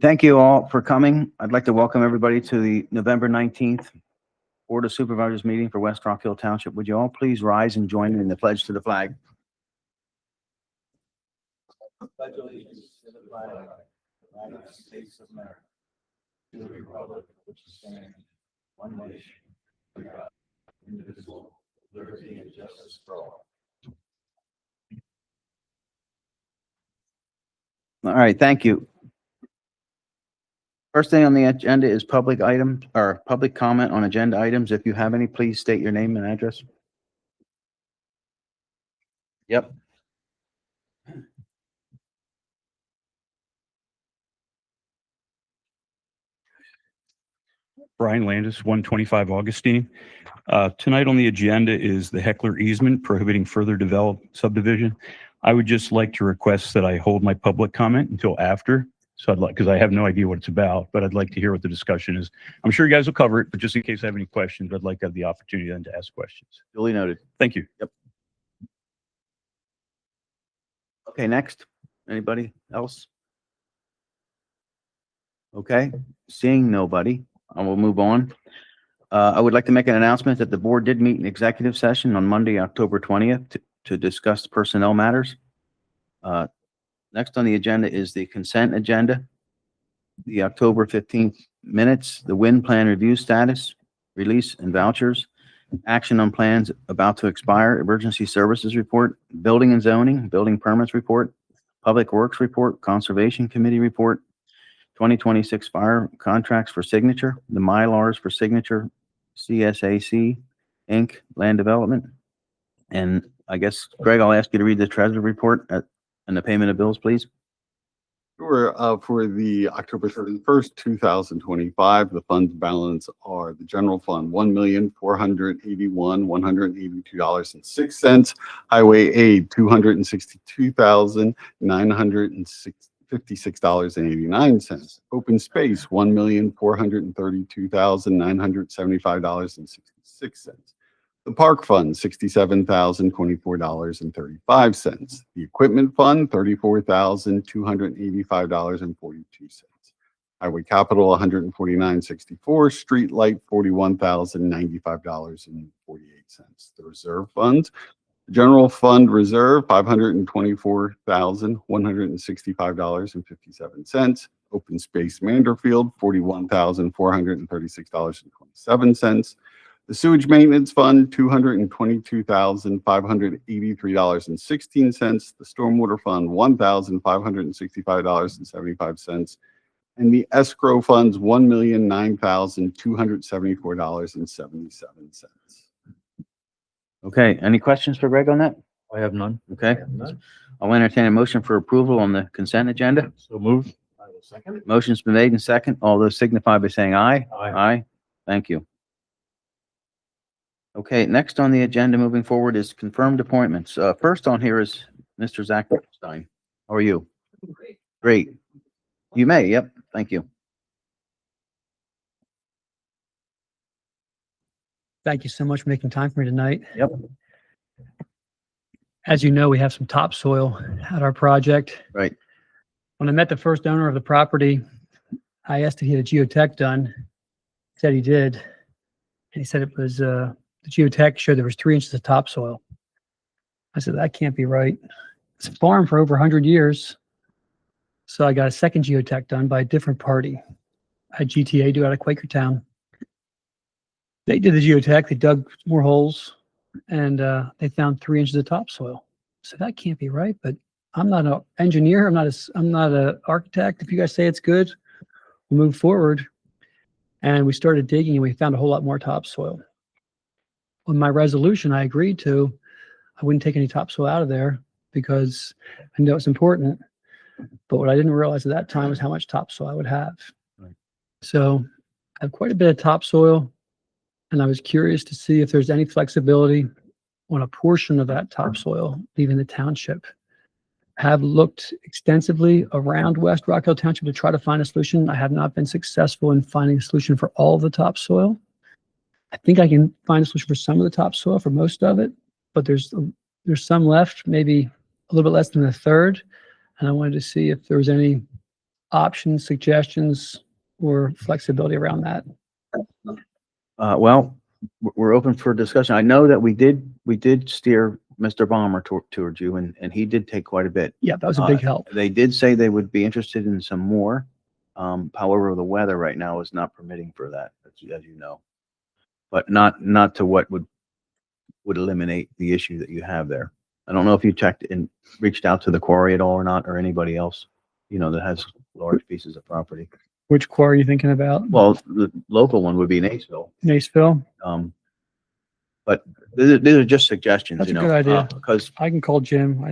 Thank you all for coming. I'd like to welcome everybody to the November 19th Board of Supervisors meeting for West Rock Hill Township. Would you all please rise and join in the pledge to the flag? Pledge allegiance to the flag of the United States of America, to the republic which stands one nation, under God, indivisible, liberty and justice for all. All right, thank you. First thing on the agenda is public items or public comment on agenda items. If you have any, please state your name and address. Yep. Brian Landis, 125 Augustine. Tonight on the agenda is the Heckler easement prohibiting further developed subdivision. I would just like to request that I hold my public comment until after. So I'd like, because I have no idea what it's about, but I'd like to hear what the discussion is. I'm sure you guys will cover it, but just in case I have any questions, I'd like to have the opportunity then to ask questions. Duly noted. Thank you. Yep. Okay, next. Anybody else? Okay, seeing nobody, I will move on. I would like to make an announcement that the board did meet in executive session on Monday, October 20th to discuss personnel matters. Next on the agenda is the consent agenda, the October 15th minutes, the wind plan review status, release and vouchers, action on plans about to expire, emergency services report, building and zoning, building permits report, public works report, conservation committee report, 2026 fire contracts for signature, the Mylars for signature, CSAC, Inc., land development. And I guess, Greg, I'll ask you to read the treasury report and the payment of bills, please. Sure. For the October 31st, 2025, the funds balance are the general fund, $1,481,182.06. Highway aid, $262,956.89. Open space, $1,432,975.66. The park fund, $67,024.35. The equipment fund, $34,285.42. Highway capital, $149.64. Street light, $41,095.48. The reserve funds, the general fund reserve, $524,165.57. Open space Manderfield, $41,436.27. The sewage maintenance fund, $222,583.16. The stormwater fund, $1,565.75. And the escrow funds, $1,009,274.77. Okay, any questions for Greg on that? I have none. Okay, I'll entertain a motion for approval on the consent agenda. So moved. I will second it. Motion's been made and second. All those signify by saying aye. Aye. Aye. Thank you. Okay, next on the agenda moving forward is confirmed appointments. First on here is Mr. Zach Stein. How are you? Great. You may, yep, thank you. Thank you so much for making time for me tonight. Yep. As you know, we have some topsoil at our project. Right. When I met the first owner of the property, I asked if he had a geotech done. He said he did. And he said it was, the geotech showed there was 3 inches of topsoil. I said, that can't be right. It's a farm for over 100 years. So I got a second geotech done by a different party. I had GTA do out of Quakertown. They did the geotech, they dug more holes, and they found 3 inches of topsoil. So that can't be right, but I'm not an engineer, I'm not an architect. If you guys say it's good, we'll move forward. And we started digging and we found a whole lot more topsoil. On my resolution, I agreed to, I wouldn't take any topsoil out of there because I know it's important. But what I didn't realize at that time was how much topsoil I would have. Right. So I have quite a bit of topsoil, and I was curious to see if there's any flexibility on a portion of that topsoil leaving the township. I have looked extensively around West Rock Hill Township to try to find a solution. I have not been successful in finding a solution for all of the topsoil. I think I can find a solution for some of the topsoil, for most of it, but there's some left, maybe a little bit less than a third. And I wanted to see if there was any options, suggestions, or flexibility around that? Well, we're open for discussion. I know that we did steer Mr. Balmer towards you, and he did take quite a bit. Yeah, that was a big help. They did say they would be interested in some more. However, the weather right now is not permitting for that, as you know. But not to what would eliminate the issue that you have there. I don't know if you checked and reached out to the quarry at all or not, or anybody else, that has large pieces of property. Which quarry are you thinking about? Well, the local one would be Naysville. Naceville? But these are just suggestions, That's a good idea. because, I can call Jim.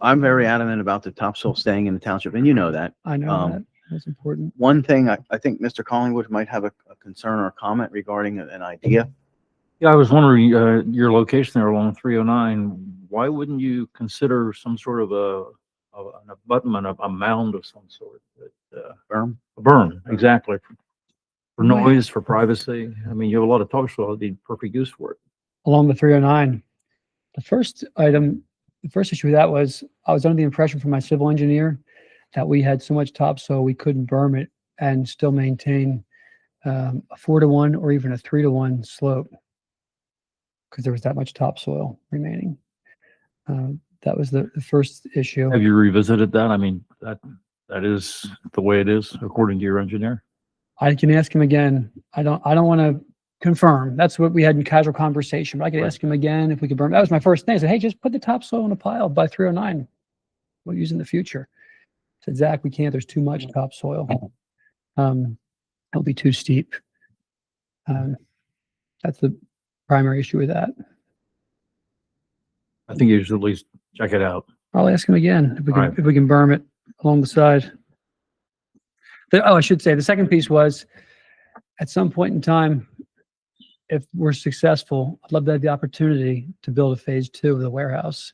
I'm very adamant about the topsoil staying in the township, and you know that. I know that. That's important. One thing, I think Mr. Collingwood might have a concern or a comment regarding an idea. Yeah, I was wondering, your location there along 309, why wouldn't you consider some sort of an abutment, a mound of some sort? Berm? A berm, exactly. For Right. noise, for privacy. I mean, you have a lot of topsoil, it'd be perfect use for it. Along the 309. The first issue with that was I was under the impression from my civil engineer that we had so much topsoil we couldn't berm it and still maintain a 4-to-1 or even a 3-to-1 slope because there was that much topsoil remaining. That was the first issue. Have you revisited that? I mean, that is the way it is according to your engineer. I can ask him again. I don't want to confirm. That's what we had in casual conversation, but I could ask him again if we could berm. That was my first thing. I said, hey, just put the topsoil in a pile by 309. We'll use it in the future. I said, Zach, we can't. There's too much topsoil. It'll be too steep. That's the primary issue with that. I think you should at least check it out. I'll ask him again if we can, All right. if we can berm it along the side. I should say the second piece was at some point in time, if we're successful, I'd love to have the opportunity to build a phase 2 of the warehouse.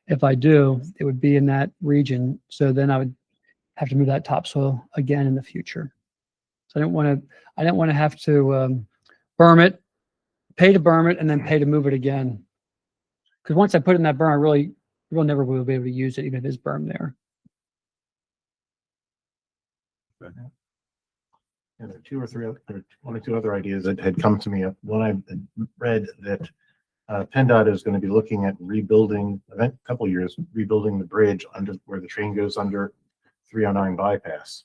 If I do, it would be in that region. So then I would have to move that topsoil again in the future. So I didn't want to have to berm it, pay to berm it, and then pay to move it again. Because once I put it in that berm, we'll never will be able to use it, even if it's berm there. And there are one or two other ideas that had come to me. One, I read that PennDOT is going to be looking at rebuilding, a couple of years, rebuilding the bridge under where the train goes under 309 bypass.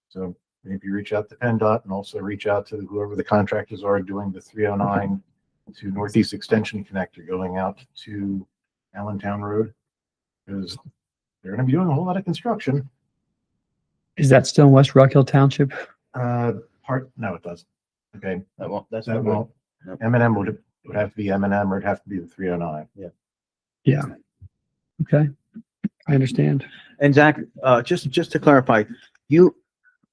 So maybe reach out to PennDOT and also reach out to whoever the contractors are doing the 309 to Northeast Extension connector going out to Allentown Road, because they're going to be doing a whole lot of construction. Is that still in West Rock Hill Township? No, it doesn't. Okay. That's That not won't. Nope. M&M would have to be M&M, or it'd have to be the 309. Yeah. Okay. I understand. And Zach, just to clarify,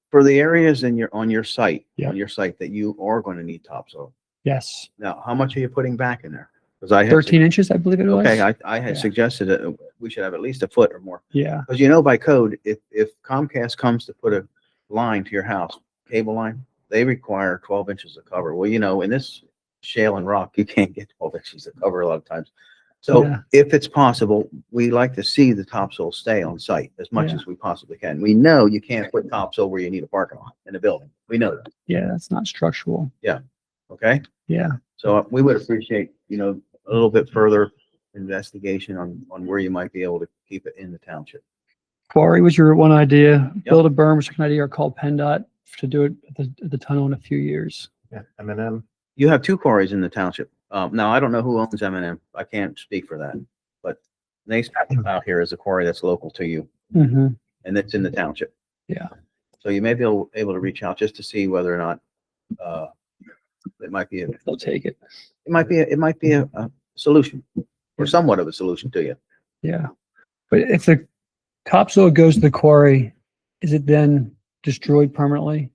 for the areas on your site, Yeah. that you are going to need topsoil. Yes. Now, how much are you putting back in there? Because I had 13 inches, I believe it was. Okay, I had Yeah. suggested that we should have at least a foot or more. Yeah. Because by code, if Comcast comes to put a line to your house, cable line, they require 12 inches of cover. Well, in this shale and rock, you can't get 12 inches of cover a lot of times. So Yeah. if it's possible, we like to see the topsoil stay on site as much Yeah. as we possibly can. We know you can't put topsoil where you need a parking lot in a building. We know that, Yeah. That's not structural. okay? Yeah. So we would appreciate, a little bit further investigation on where you might be able to keep it in the township. Quarry was your one idea. Yep. Build a berm, second idea, or call PennDOT to do it at the tunnel in a few years. Yeah, M&M. You have 2 quarries in the township. Now, I don't know who owns M&M. I can't speak for that. But Nace out here is a quarry that's local to you, Mm-hmm. and it's in the township. Yeah. So you may be able to reach out just to see whether or not it might be They'll take it. a solution, or somewhat of a solution to you. Yeah. But if the topsoil goes to the quarry, is it then destroyed permanently?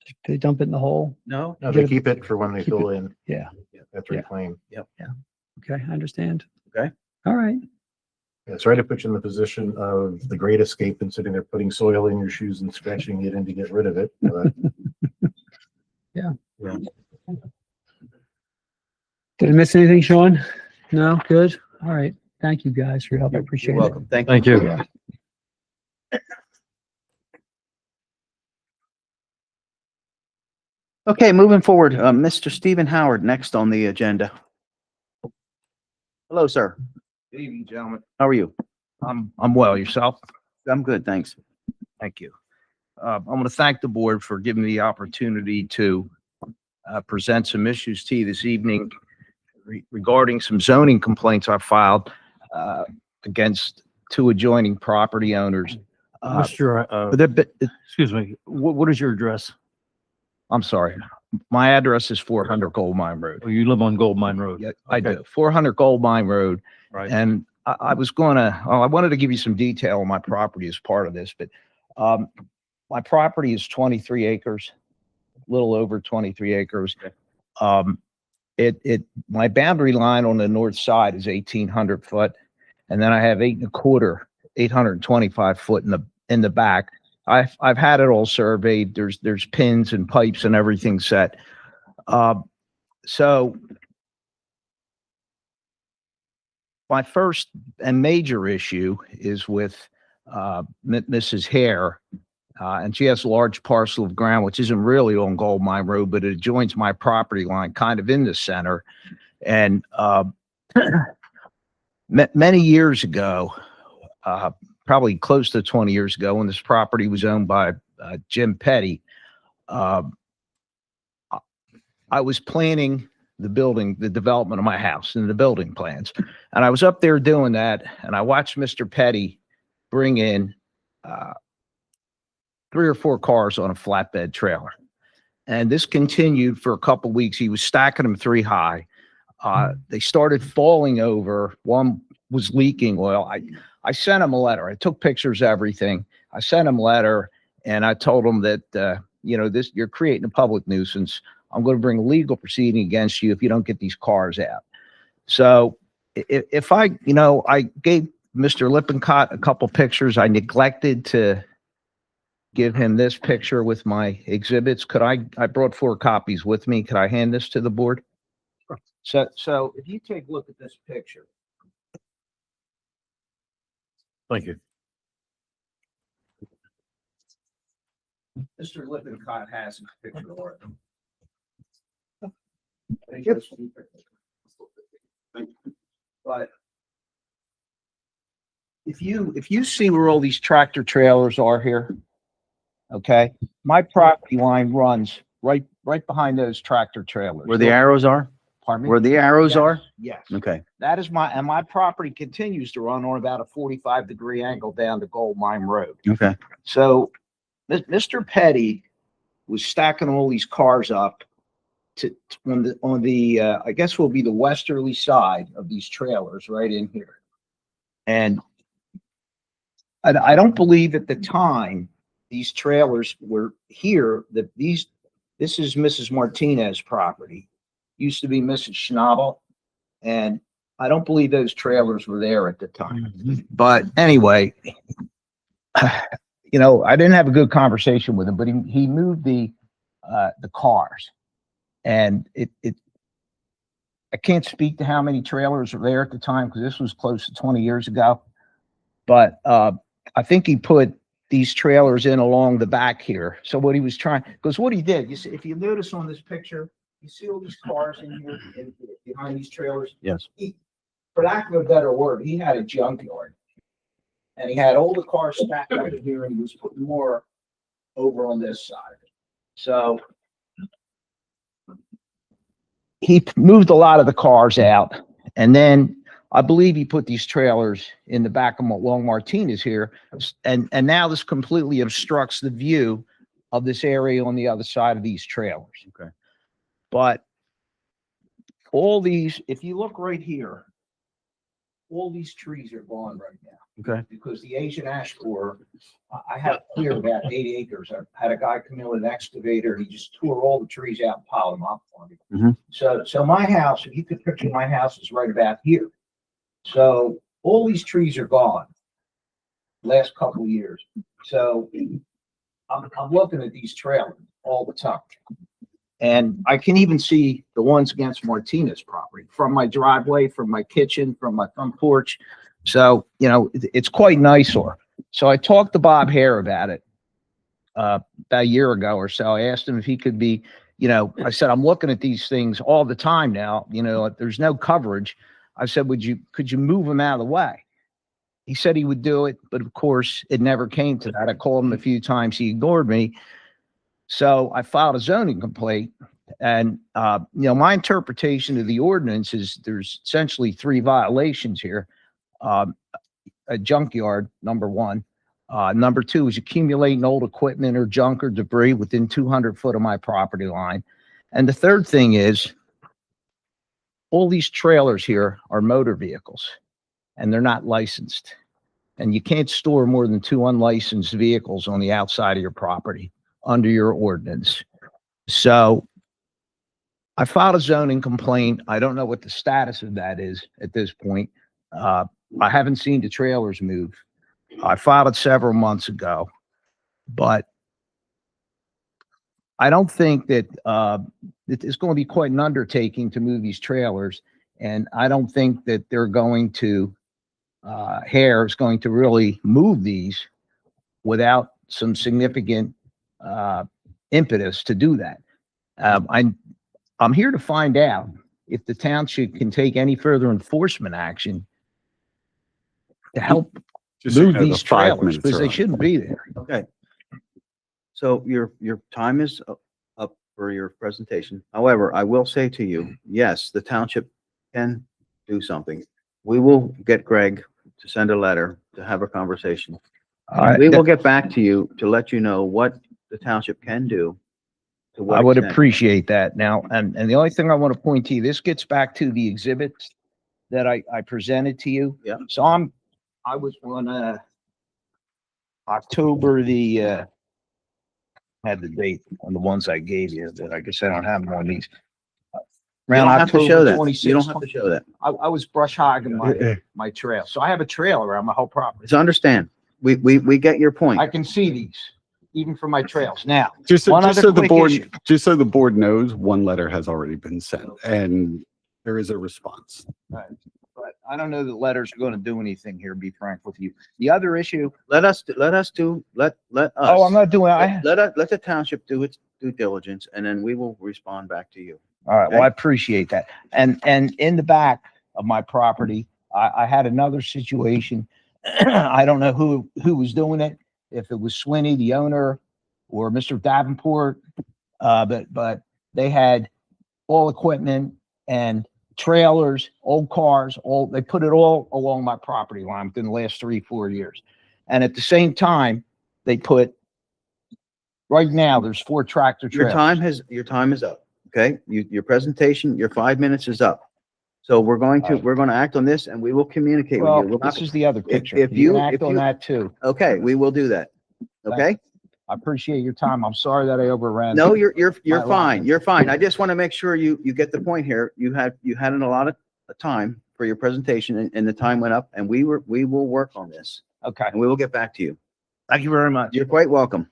Do they dump it in the hole? No? No, they keep it for when they Keep fill in. Yeah. That's Yeah. reclaimed. Okay. I understand. Okay. All right. Yeah, sorry to put you in the position of the great escape and sitting there putting soil in your shoes and scratching it in to get rid of it. But Did I miss anything, Sean? No? Good. All right. Thank you guys for your help. I appreciate You're it. welcome. Thank you. Thank you. Yeah. Okay, moving forward, Mr. Stephen Howard, next on the agenda. Hello, sir. Good evening, gentlemen. How are you? I'm well. Yourself? I'm good, thanks. Thank you. I want to thank the board for giving me the opportunity to present some issues to you this evening regarding some zoning complaints I filed against two adjoining property owners. Mr. But Excuse me, what is your address? I'm sorry. My address is 400 Gold Mine Road. Oh, you live on Gold Mine Road? Yeah, I Okay. do. 400 Gold Mine Road. Right. And I wanted to give you some detail on my property as part of this, but my property is 23 acres, a little over 23 acres. My boundary line on the north side is 1,800 foot. And then I have 825 foot in the back. I've had it all surveyed. There's pins and pipes and everything set. So my first and major issue is with Mrs. Hare, and she has a large parcel of ground, which isn't really on Gold Mine Road, but it adjoins my property line kind of in the center. And many years ago, probably close to 20 years ago, when this property was owned by Jim Petty, I was planning the development of my house and the building plans. And I was up there doing that, and I watched Mr. Petty bring in 3 or 4 cars on a flatbed trailer. And this continued for a couple of weeks. He was stacking them 3 high. They started falling over. One was leaking oil. I sent him a letter. I took pictures of everything. I sent him a letter, and I told him that, you're creating a public nuisance. I'm going to bring a legal proceeding against you if you don't get these cars out. So if I gave Mr. Lippincott a couple pictures. I neglected to give him this picture with my exhibits. I brought 4 copies with me. Could I hand this to the board? So if you take a look at this picture. Thank you. Mr. Lippincott has his picture or But if you see where all these tractor trailers are here, okay, my property line runs right behind those tractor trailers. Where the arrows are? Pardon me? Where the arrows Yes, are? Yes. Okay. That is my property continues to run on about a 45-degree angle down to Gold Mine Road. Okay. So Mr. Petty was stacking all these cars up on the I guess will be the westerly side of these trailers right in here. And I don't believe at the time these trailers were here, this is Mrs. Martinez's property. Used to be Mrs. Schnabel, and I don't believe those trailers were there at the time. But anyway, I didn't have a good conversation with him, but he moved the cars, and I can't speak to how many trailers were there at the time because this was close to 20 years ago. But I think he put these trailers in along the back here. So what he was because what he did, you see, if you notice on this picture, you see all these cars in here behind these trailers. Yes. For lack of a better word, he had a junkyard, and he had all the cars stacked up in here, and he was putting more over on this side. So he moved a lot of the cars out, and then I believe he put these trailers in the back of Long Martinez here, and now this completely obstructs the view of this area on the other side of these trailers. Okay. But all these, if you look right here, all these trees are gone right now. Okay. Because the Asian ash borer, I have cleared about 8 acres. I had a guy come in with an excavator. He just tore all the trees out and piled them up for me. Mhm. So my house, if you could picture my house, is right about here. So all these trees are gone last couple of years. So I'm looking at these trailers all the time. And I can even see the ones against Martinez property from my driveway, from my kitchen, from my front porch. So, it's quite an eyesore. So I talked to Bob Hare about it about a year ago or so. I asked him if he could be you know, I said, I'm looking at these things all the time now, you know, there's no coverage. I said, could you move them out of the way? He said he would do it, but of course it never came to that. I called him a few times. He ignored me. So I filed a zoning complaint, and, you know, my interpretation of the ordinance is there's essentially 3 violations here. A junkyard, number 1. Number 2 is accumulating old equipment or junk or debris within 200 foot of my property line. And the third thing is all these trailers here are motor vehicles and they're not licensed. And you can't store more than 2 unlicensed vehicles on the outside of your property under your ordinance. So I filed a zoning complaint. I don't know what the status of that is at this point. I haven't seen the trailers move. I filed it several months ago, but I don't think that it's going to be quite an undertaking to move these trailers. And I don't think that they're going to, Hare is going to really move these without some significant impetus to do that. I'm here to find out if the township can take any further enforcement action to help Just so you move know, the these 5 trailers, minutes because are they up. shouldn't be there. Okay. So your time is up for your presentation. However, I will say to you, yes, the township can do something. We will get Greg to send a letter to have a conversation. We will get back to you to let you know what the township can do. To what I would extent. appreciate that. Now, and the only thing I want to point to you, this gets back to the exhibits that I presented to you. Yeah. So I was on, October the, had the date on the ones I gave you, that I guess I don't have them on these. You Around don't have to show October that. 26th. You don't have to show that. I was brush hogging my trail. So I have a trail around my whole property. Just understand, we get your point. I can see these, even from my trails. Now, Just One so other the quick board, issue. just so the board knows, 1 letter has already been sent and there is a response. but I don't know that letters are going to do anything here, to be frank with you. The other issue, Let us do, let us. oh, I'm not doing, Let the township do its due diligence and then we will respond back to you. all right, well, I appreciate that. And in the back of my property, I had another situation. I don't know who was doing it, if it was Swinney, the owner, or Mr. Davenport. But they had all equipment and trailers, old cars, they put it all along my property line within the last 3-4 years. And at the same time, they put, right now, there's 4 tractor Your trailers. time is up, okay? Your presentation, your 5 minutes is up. So we're going to act on this and we will communicate with Well, you. We're not- this is the other picture. if You you- can act if on you- that too. Okay, we will do that. Okay? I appreciate your time. I'm sorry that I overran. No, you're My fine. allotment. You're fine. I just want to make sure you get the point here. You had a lot of time for your presentation and the time went up and we will work on this Okay. and we will get back to you. Thank you very much. You're quite welcome.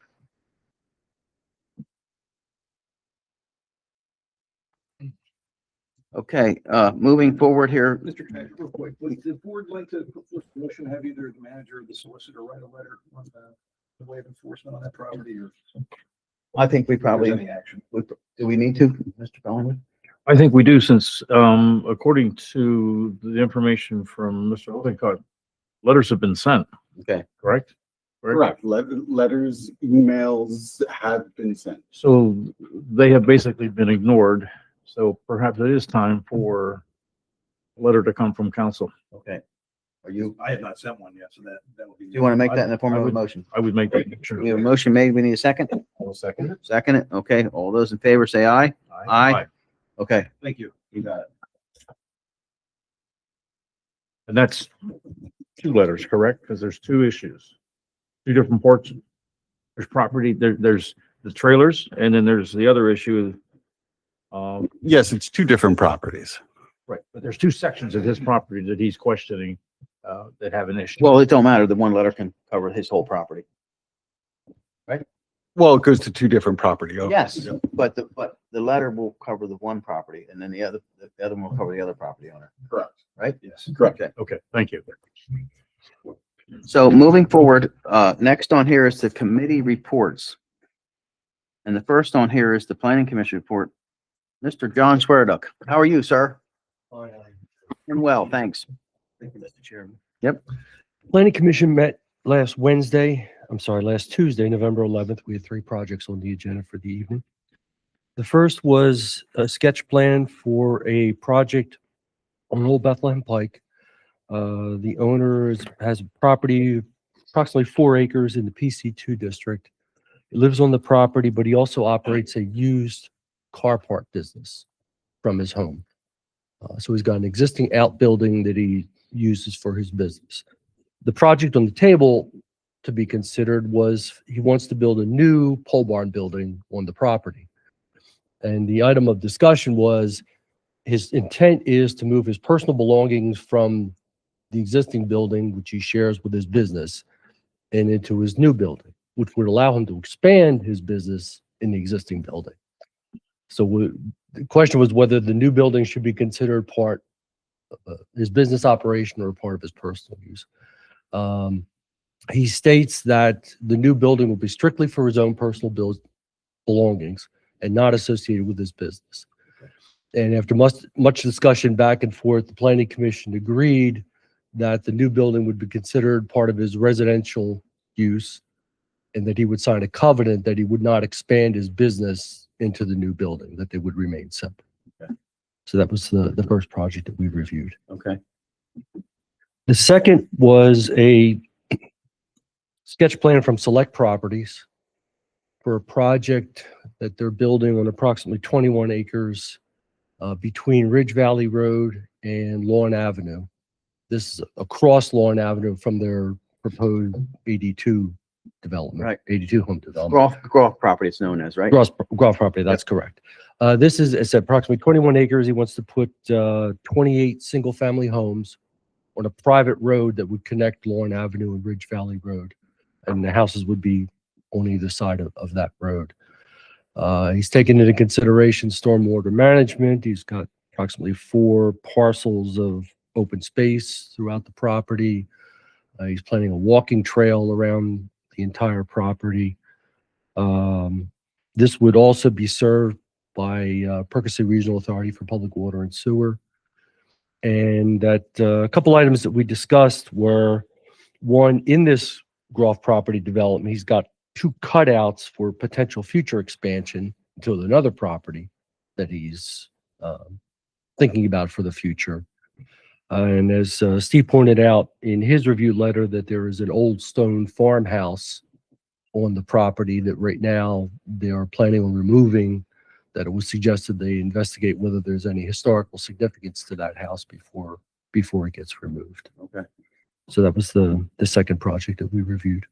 Okay, moving forward here. Mr. Chair, real quick, would the board like to, before motion, have either the manager or the solicitor write a letter on the way of enforcement on that property or? I think we if there's probably, any action? do we need to, Mr. Collingwood? I think we do since, according to the information from Mr. Lippincott, letters have been sent, Okay, correct? Correct. Letters, emails have been sent. So they have basically been ignored. So perhaps it is time for a letter to come from council. okay. Are you, I have not sent one yet, so that would be. do you want to make that in the form I of a would- motion? I would make that. We have a motion made. We need a second. I'll second it. Second it. Okay. All those in favor say aye. Aye. Okay. Thank you. You got it. And that's 2 letters, correct? Because there's 2 issues, 2 different ports. There's property, there's the trailers, and then there's the other issue. Yes, it's 2 different properties. Right, but there's 2 sections of his property that he's questioning, that have an issue. Well, it don't matter. The 1 letter can cover his whole property. Well, it goes to 2 different property owners. Yes, but the letter will cover the 1 property and then the other one will cover the other property owner, Correct. right? Yes. Correct. Okay. Okay, thank you. So moving forward, next on here is the committee reports. And the first on here is the Planning Commission report. Mr. John Swearduck, how are you, sir? I'm well, thanks. Thank you, Mr. Chairman. Yep. Planning Commission met last Tuesday, November 11th. We had 3 projects on the agenda for the evening. The first was a sketch plan for a project on Old Bethlehem Pike. The owner has a property, approximately 4 acres in the PC2 district. He lives on the property, but he also operates a used car park business from his home. So he's got an existing outbuilding that he uses for his business. The project on the table to be considered was he wants to build a new pole barn building on the property. And the item of discussion was his intent is to move his personal belongings from the existing building, which he shares with his business, and into his new building, which would allow him to expand his business in the existing building. So the question was whether the new building should be considered part of his business operation or part of his personal use. He states that the new building will be strictly for his own personal belongings and not associated with his business. And after much discussion back and forth, the Planning Commission agreed that the new building would be considered part of his residential use and that he would sign a covenant that he would not expand his business into the new building, that they would remain separate. Okay. So that was the first project that we reviewed. Okay. The second was a sketch plan from Select Properties for a project that they're building on approximately 21 acres between Ridge Valley Road and Lawn Avenue. This is across Lawn Avenue from their proposed 82 development, Right. 82 home development. Groff property it's known as, right? Groff property, that's correct. This is, it's approximately 21 acres. He wants to put 28 single-family homes on a private road that would connect Lawn Avenue and Ridge Valley Road. And the houses would be on either side of that road. He's taken into consideration stormwater management. He's got approximately 4 parcels of open space throughout the property. He's planning a walking trail around the entire property. This would also be served by Percy Regional Authority for Public Water and Sewer. And that a couple items that we discussed were, one, in this Groff property development, he's got 2 cutouts for potential future expansion to another property that he's thinking about for the future. And as Steve pointed out in his review letter, that there is an old stone farmhouse on the property that right now they are planning on removing, that it was suggested they investigate whether there's any historical significance to that house before it gets removed. Okay. So that was the second project that we reviewed.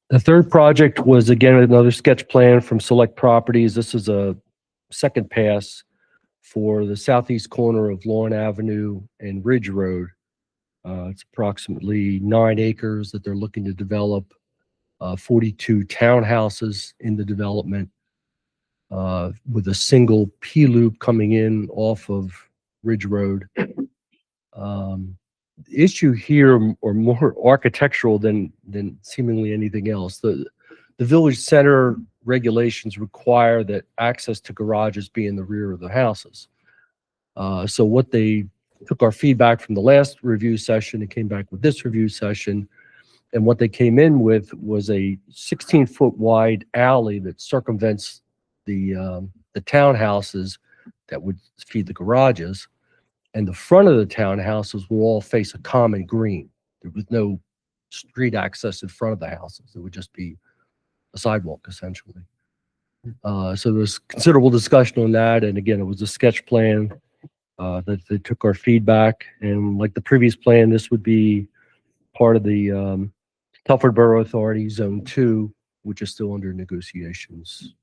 The third project was, again, another sketch plan from Select Properties. This is a second pass for the southeast corner of Lawn Avenue and Ridge Road. It's approximately 9 acres that they're looking to develop, 42 townhouses in the development, with a single P-loop coming in off of Ridge Road. The issue here are more architectural than seemingly anything else. The village center regulations require that access to garages be in the rear of the houses. So what they took our feedback from the last review session and came back with this review session. And what they came in with was a 16-foot wide alley that circumvents the townhouses that would feed the garages. And the front of the townhouses will all face a common green. There was no street access in front of the houses. It would just be a sidewalk, essentially. So there was considerable discussion on that. And again, it was a sketch plan that they took our feedback. And like the previous plan, this would be part of the Telford Borough Authority Zone 2, which is still under negotiations,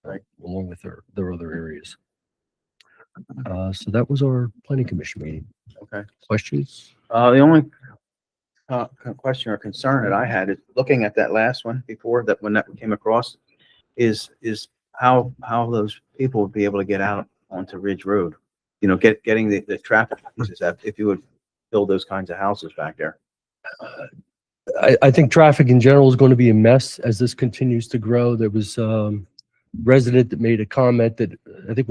right, along with their other areas. So that was our planning commission meeting. Okay. Questions? The only question or concern that I had is looking at that last one before that, when that came across, is how those people would be able to get out onto Ridge Road. You know, getting the traffic, is that if you would build those kinds of houses back there. I think traffic in general is going to be a mess as this continues to grow. There was resident that made a comment that I think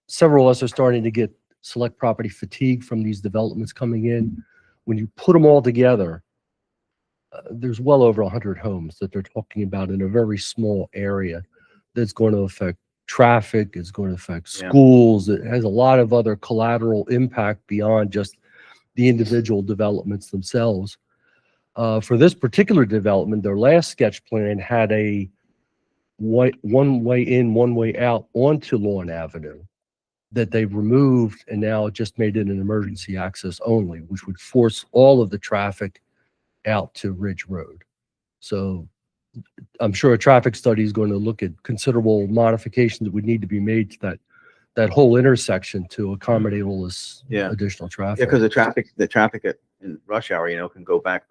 several of us are starting to get select property fatigue from these developments coming in. When you put them all together, there's well over 100 homes that they're talking about in a very small area that's going to affect traffic, it's going to affect Yeah. schools. It has a lot of other collateral impact beyond just the individual developments themselves. For this particular development, their last sketch plan had a one way in, one way out onto Lawn Avenue that they've removed and now just made it an emergency access only, which would force all of the traffic out to Ridge Road. So I'm sure a traffic study is going to look at considerable modifications that would need to be made to that whole intersection to accommodate all this Yeah. additional Yeah, traffic. because the traffic in rush hour, can go back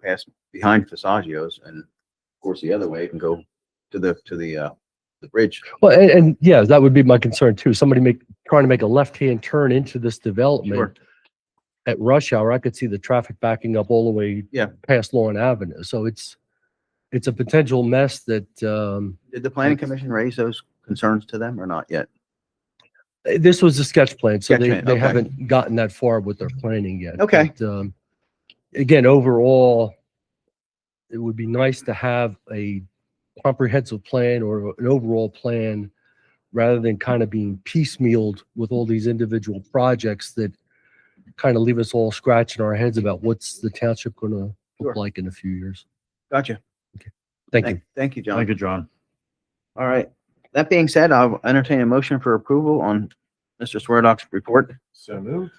behind Fasagio's, and of course the other way can go to the bridge. Well, and yeah, that would be my concern too. Somebody trying to make a left-hand turn into this development Sure. at rush hour, I could see the traffic backing up all the way Yeah. past Lawn Avenue. So it's a potential mess that Did the planning commission raise those concerns to them or not yet? this was a sketch plan, so Sketch plan, they okay. haven't gotten that far with their planning yet. Okay. But, again, overall, it would be nice to have a comprehensive plan or an overall plan rather than kind of being piecemealed with all these individual projects that kind of leave us all scratching our heads about what's the township going to look Sure. like in a few years. Gotcha. Thank you. Thank you, John. Thank you, John. All right. That being said, I'll entertain a motion for approval on Mr. Sweardog's report. So moved.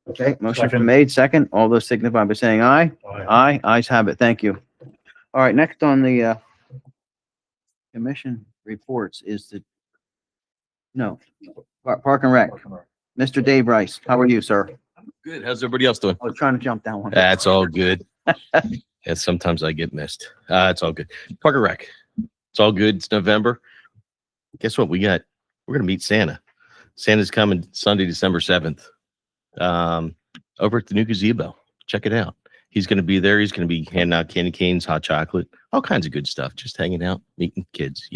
Okay, motion's been Second. made. Second, all those signify by saying aye. Aye, ayes have it. Thank you. All right, next on the commission reports is Park and Rec. Mr. Dave Rice, how are you, sir? Good. How's everybody else doing? I was trying to jump down one. That's all good. Yeah, sometimes I get missed. It's all good. Park and Rec. It's all good. It's November. Guess what we got? We're gonna meet Santa. Santa's coming Sunday, December 7th. Over at the new gazebo. Check it out. He's gonna be there. He's gonna be handing out candy canes, hot chocolate, all kinds of good stuff. Just hanging out, meeting kids,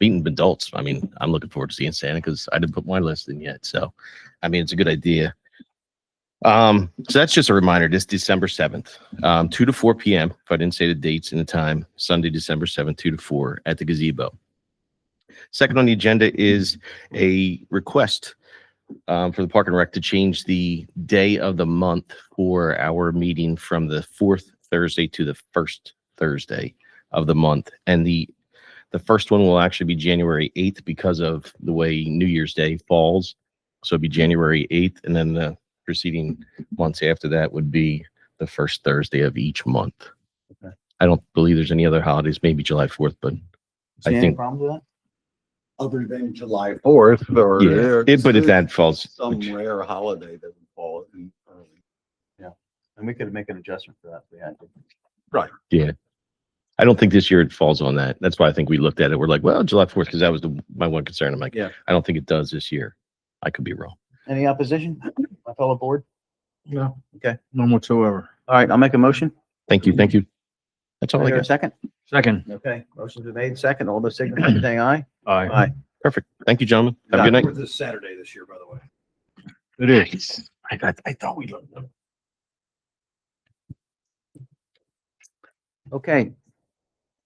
meeting adults. I mean, I'm looking forward to seeing Santa because I didn't put my list in yet. So, I mean, it's a good idea. So that's just a reminder, this December 7th, 2 to 4 p.m. If I didn't say the dates and the time, Sunday, December 7th, 2 to 4 at the gazebo. Second on the agenda is a request for the Park and Rec to change the day of the month for our meeting from the 4th Thursday to the 1st Thursday of the month. And the first one will actually be January 8th because of the way New Year's Day falls. So it'd be January 8th, and then the preceding months after that would be the first Thursday of each month. Okay. I don't believe there's any other holidays, maybe July 4th, but See any think- problems with that? Other than July 4th or. but if that falls, Some rare holiday that would fall in early. And we could make an adjustment for that if we had to. I don't think this year it falls on that. That's why I think we looked at it. We're like, well, July 4th, because that was my one concern. I'm like, Yeah. I don't think it does this year. I could be wrong. Any opposition, my fellow board? No. Okay. None whatsoever. All right, I'll make a motion. Thank you. Thank you. That's all Can I I hear a got. second? Second. Okay, motion's been made. Second, all those signify by saying aye. Aye. Perfect. Thank you, gentlemen. Have a good night. This Saturday this year, by the way. It is. I thought we looked up. Okay.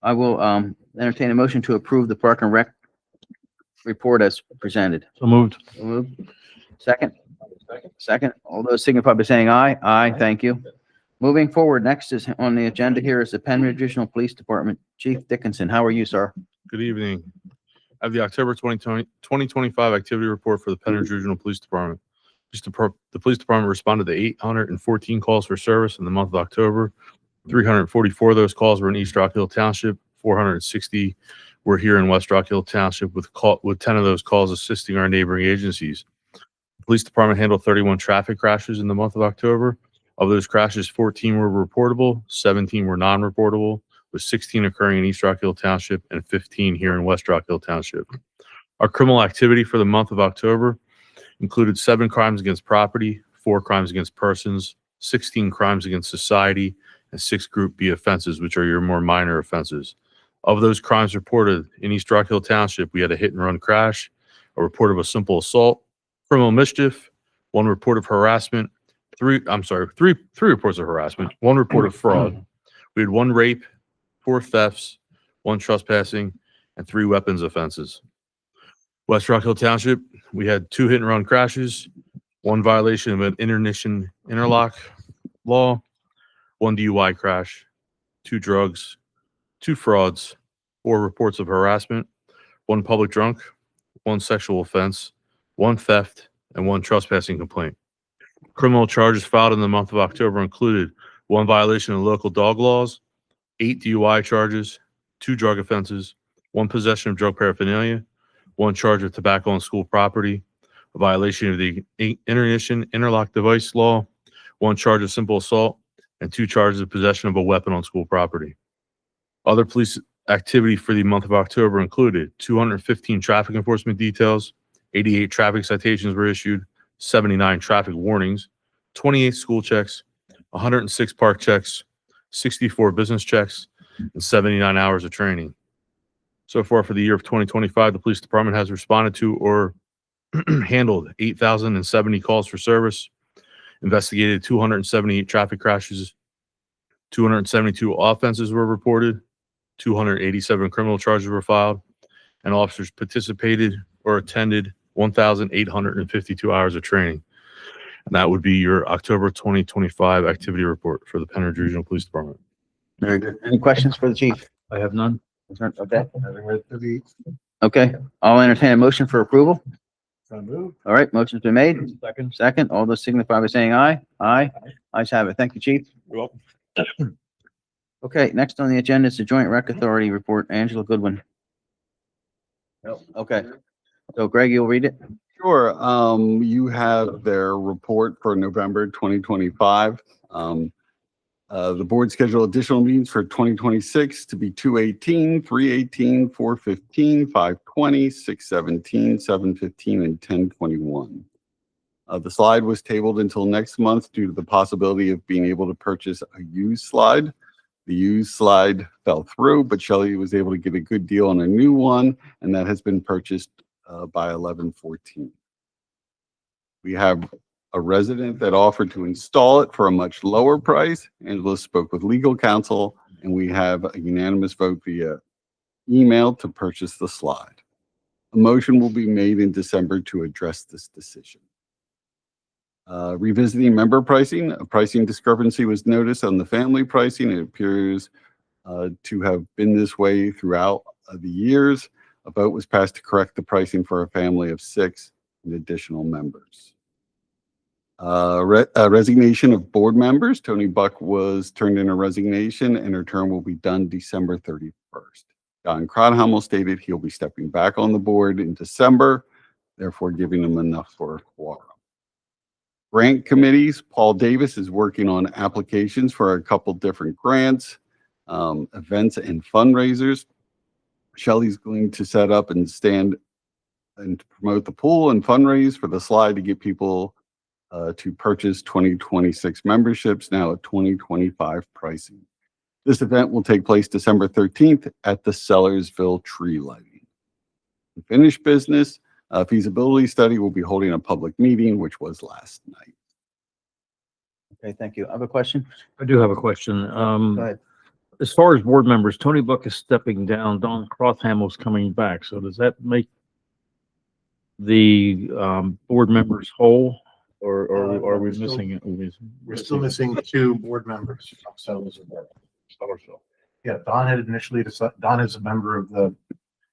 I will entertain a motion to approve the Park and Rec report as presented. So moved. So moved. Second? Second. All those signify by saying aye. Aye, thank you. Moving forward, next is on the agenda here is the Penn Regional Police Department. Chief Dickinson, how are you, sir? Good evening. I have the October 2025 activity report for the Penn Ridge Regional Police Department. The police department responded to 814 calls for service in the month of October. 344 of those calls were in East Rock Hill Township. 460 were here in West Rock Hill Township, with 10 of those calls assisting our neighboring agencies. The police department handled 31 traffic crashes in the month of October. Of those crashes, 14 were reportable, 17 were non-reportable, with 16 occurring in East Rock Hill Township and 15 here in West Rock Hill Township. Our criminal activity for the month of October included 7 crimes against property, 4 crimes against persons, 16 crimes against society, and 6 Group B offenses, which are your more minor offenses. Of those crimes reported in East Rock Hill Township, we had a hit and run crash, a report of a simple assault, criminal mischief, 1 report of harassment, three reports of harassment, 1 report of fraud. We had 1 rape, 4 thefts, 1 trespassing, and 3 weapons offenses. West Rock Hill Township, we had 2 hit and run crashes, 1 violation of an interlock law, 1 DUI crash, 2 drugs, 2 frauds, 4 reports of harassment, 1 public drunk, 1 sexual offense, 1 theft, and 1 trespassing complaint. Criminal charges filed in the month of October included 1 violation of local dog laws, 8 DUI charges, 2 drug offenses, 1 possession of drug paraphernalia, 1 charge of tobacco on school property, a violation of the interlock device law, 1 charge of simple assault, and 2 charges of possession of a weapon on school property. Other police activity for the month of October included 215 traffic enforcement details, 88 traffic citations were issued, 79 traffic warnings, 28 school checks, 106 park checks, 64 business checks, and 79 hours of training. So far for the year of 2025, the police department has responded to or handled 8,070 calls for service, investigated 278 traffic crashes, 272 offenses were reported, 287 criminal charges were filed, and officers participated or attended 1,852 hours of training. And that would be your October 2025 activity report for the Penrose Regional Police Department. Very good. Any questions for the chief? I have none. Okay. Having read through the, Okay. I'll entertain a motion for approval. so moved. All right. Motion's been made. Second. Second. All those signify by saying aye. Aye. Ayes have it. Thank you, chief. You're welcome. Okay. Next on the agenda is the Joint Rec Authority report. Angela Goodwin. Okay. So Greg, you'll read it? Sure. You have their report for November 2025. The board scheduled additional meetings for 2026 to be 2/18, 3/18, 4/15, 5/20, 6/17, 7/15, and 10/21. The slide was tabled until next month due to the possibility of being able to purchase a used slide. The used slide fell through, but Shelley was able to get a good deal on a new one, and that has been purchased by 11/14. We have a resident that offered to install it for a much lower price. Angela spoke with legal counsel, and we have a unanimous vote via email to purchase the slide. A motion will be made in December to address this decision. Revisiting member pricing, a pricing discrepancy was noticed on the family pricing. It appears to have been this way throughout the years. A vote was passed to correct the pricing for a family of 6 and additional members. Resignation of board members. Tony Buck was turned in a resignation and her term will be done December 31st. Don Cronhamel stated he'll be stepping back on the board in December, therefore giving him enough for a quorum. Grant committees. Paul Davis is working on applications for a couple different grants, events and fundraisers. Shelley's going to set up and stand and promote the pool and fundraise for the slide to get people to purchase 2026 memberships now at 2025 pricing. This event will take place December 13th at the Sellersville tree lighting. Unfinished business, feasibility study will be holding a public meeting, which was last night. Okay, thank you. I have a question. I do have a question. Go ahead. As far as board members, Tony Buck is stepping down, Don Crothamel is coming back. So does that make the board members whole, or are we missing it? We're still missing 2 board members from Sellersville. Yeah, Don is a member of the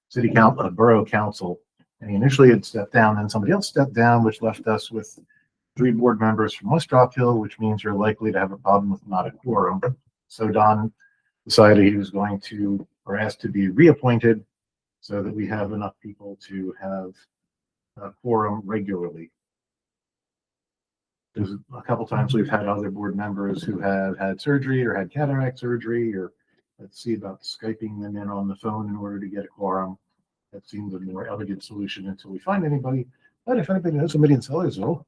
city council, borough council, and he initially had stepped down, and somebody else stepped down, which left us with 3 board members from West Rock Hill, which means you're likely to have a problem with not a quorum. So Don decided he was going to, or asked to be reappointed so that we have enough people to have a quorum regularly. There's a couple times we've had other board members who have had surgery or had cataract surgery, or let's see about Skyping them in on the phone in order to get a quorum. That seems a more elegant solution until we find anybody. But if anybody knows somebody in Sellersville,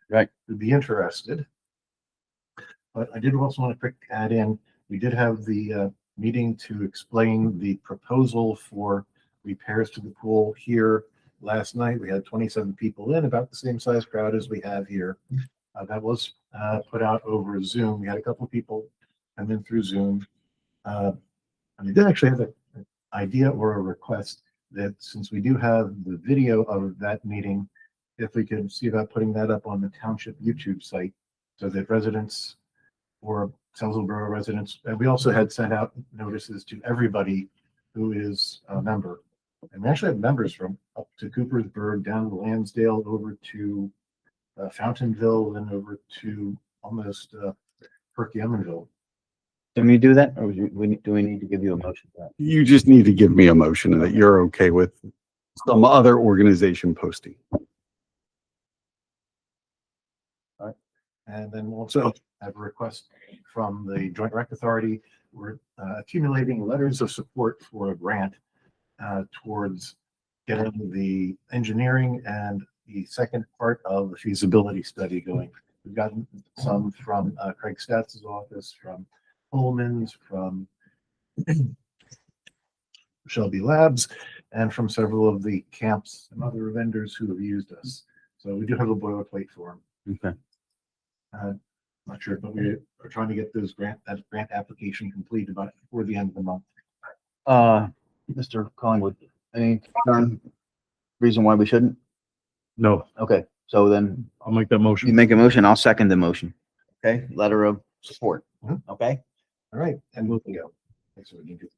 right, would be interested. But I did also want to quick add in, We did have the meeting to explain the proposal for repairs to the pool here last night. We had 27 people in, about the same size crowd as we have here. That was put out over Zoom. We had a couple of people come in through Zoom. And we did actually have an idea or a request that since we do have the video of that meeting, if we could see about putting that up on the township YouTube site so that residents or Sellersville Borough residents, and we also had sent out notices to everybody who is a member. And we actually have members from up to Coopersburg, down to Lansdale, over to Fountainville, and over to almost Perkiomenville. Can we do that, or do we need to give you a motion for that? You just need to give me a motion that you're okay with some other organization posting. And then we'll also have a request from the Joint Rec Authority. We're accumulating letters of support for a grant towards getting the engineering and the second part of the feasibility study going. We've gotten some from Craig Statz's office, from Holman's, from Shelby Labs, and from several of the camps and other vendors who have used us. So we do have a boilerplate for them. Okay. Not sure, but we are trying to get that grant application complete about before the end of the month. Mr. Collingwood, any reason why we shouldn't? No, Okay, so then I'll make that you motion. make a motion, I'll second the motion. Okay, letter of support. Mhm. Okay, All right, and we'll go. That's what we need to.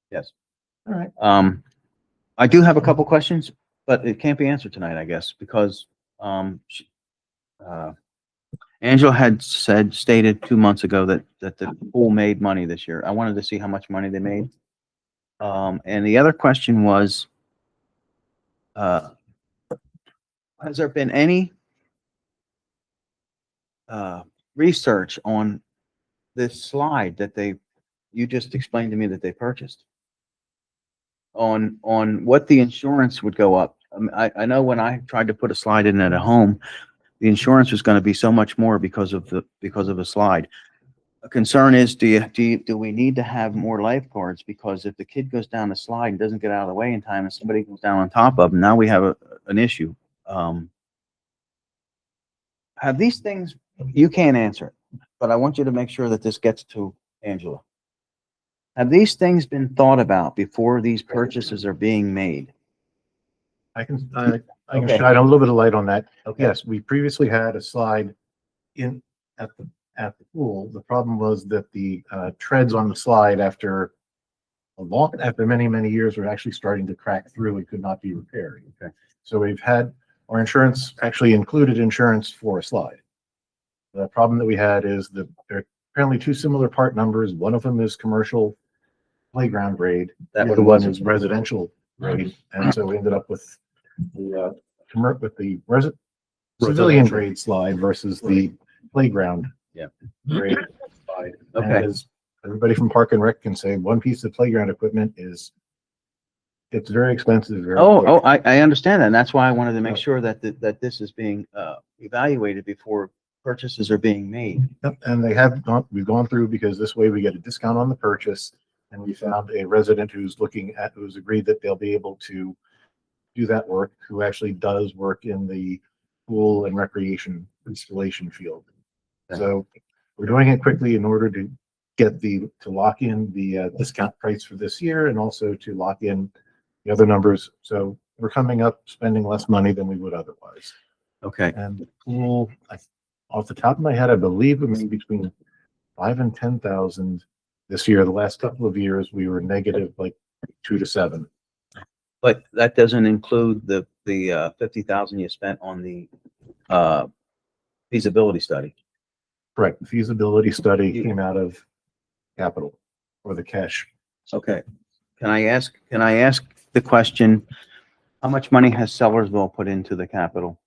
yes. All right. I do have a couple questions, but it can't be answered tonight, I guess, because, Angela had stated 2 months ago that the pool made money this year. I wanted to see how much money they made. And the other question was, has there been any research on this slide that you just explained to me that they purchased? On what the insurance would go up? I know when I tried to put a slide in at a home, the insurance was going to be so much more because of a slide. A concern is, do we need to have more lifeguards? Because if the kid goes down the slide and doesn't get out of the way in time and somebody goes down on top of them, now we have an issue. Have these things, you can't answer it, but I want you to make sure that this gets to Angela. Have these things been thought about before these purchases are being made? I can Okay. shine a little bit of light on that. Okay. Yes, we previously had a slide at the pool. The problem was that the treads on the slide after many years were actually starting to crack through and could not be repaired. Okay. So we've had our insurance actually included insurance for a slide. The problem that we had is that there are apparently two similar part numbers. One of them is commercial playground grade. That The what other it one was. is residential grade. And so we ended up with the civilian grade slide versus the playground Yeah. grade slide. And Okay. as everybody from Park and Rec can say, one piece of playground equipment it's very expensive. Very Oh, quick. I understand that. And that's why I wanted to make sure that this is being evaluated before purchases are being made. Yep, and we've gone through because this way we get a discount on the purchase. And we found a resident who's agreed that they'll be able to do that work, who actually does work in the pool and recreation installation field. Okay. So we're doing it quickly in order to to lock in the discount price for this year and also to lock in the other numbers. So we're coming up spending less money than we would otherwise. Okay. And the pool, off the top of my head, I believe it may be between 5,000 and 10,000 this year. The last couple of years, we were negative like 2 to 7. But that doesn't include the 50,000 you spent on the feasibility study. Correct. The feasibility study came out of capital or the cash. Okay. Can I ask the question, how much money has Sellersville put into the capital?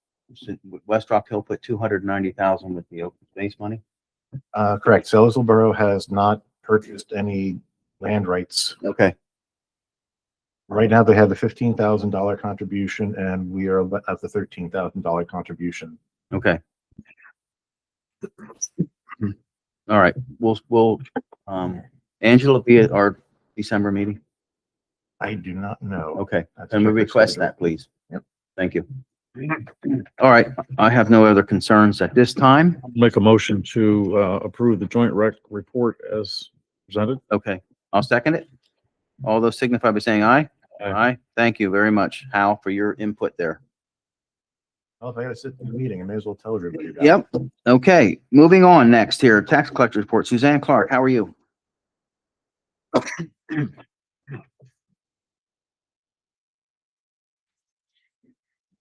West Rock Hill put 290,000 with the open space money? Correct. Sellersville Borough has not purchased any land rights. Okay. Right now, they have the $15,000 contribution, and we are at the $13,000 contribution. Okay. All right, Angela will be at our December meeting. I do not know. Okay, That's and we check the request schedule. that, please. Yep. Thank you. All right, I have no other concerns at this time. Make a motion to approve the joint rec report as presented. Okay, I'll second it. All those signify by saying aye. Aye. Thank you very much, Hal, for your input there. Well, if I gotta sit in the meeting, I may as well tell everybody about it. Yep. Okay, moving on next here, tax collector report. Suzanne Clark, how are you?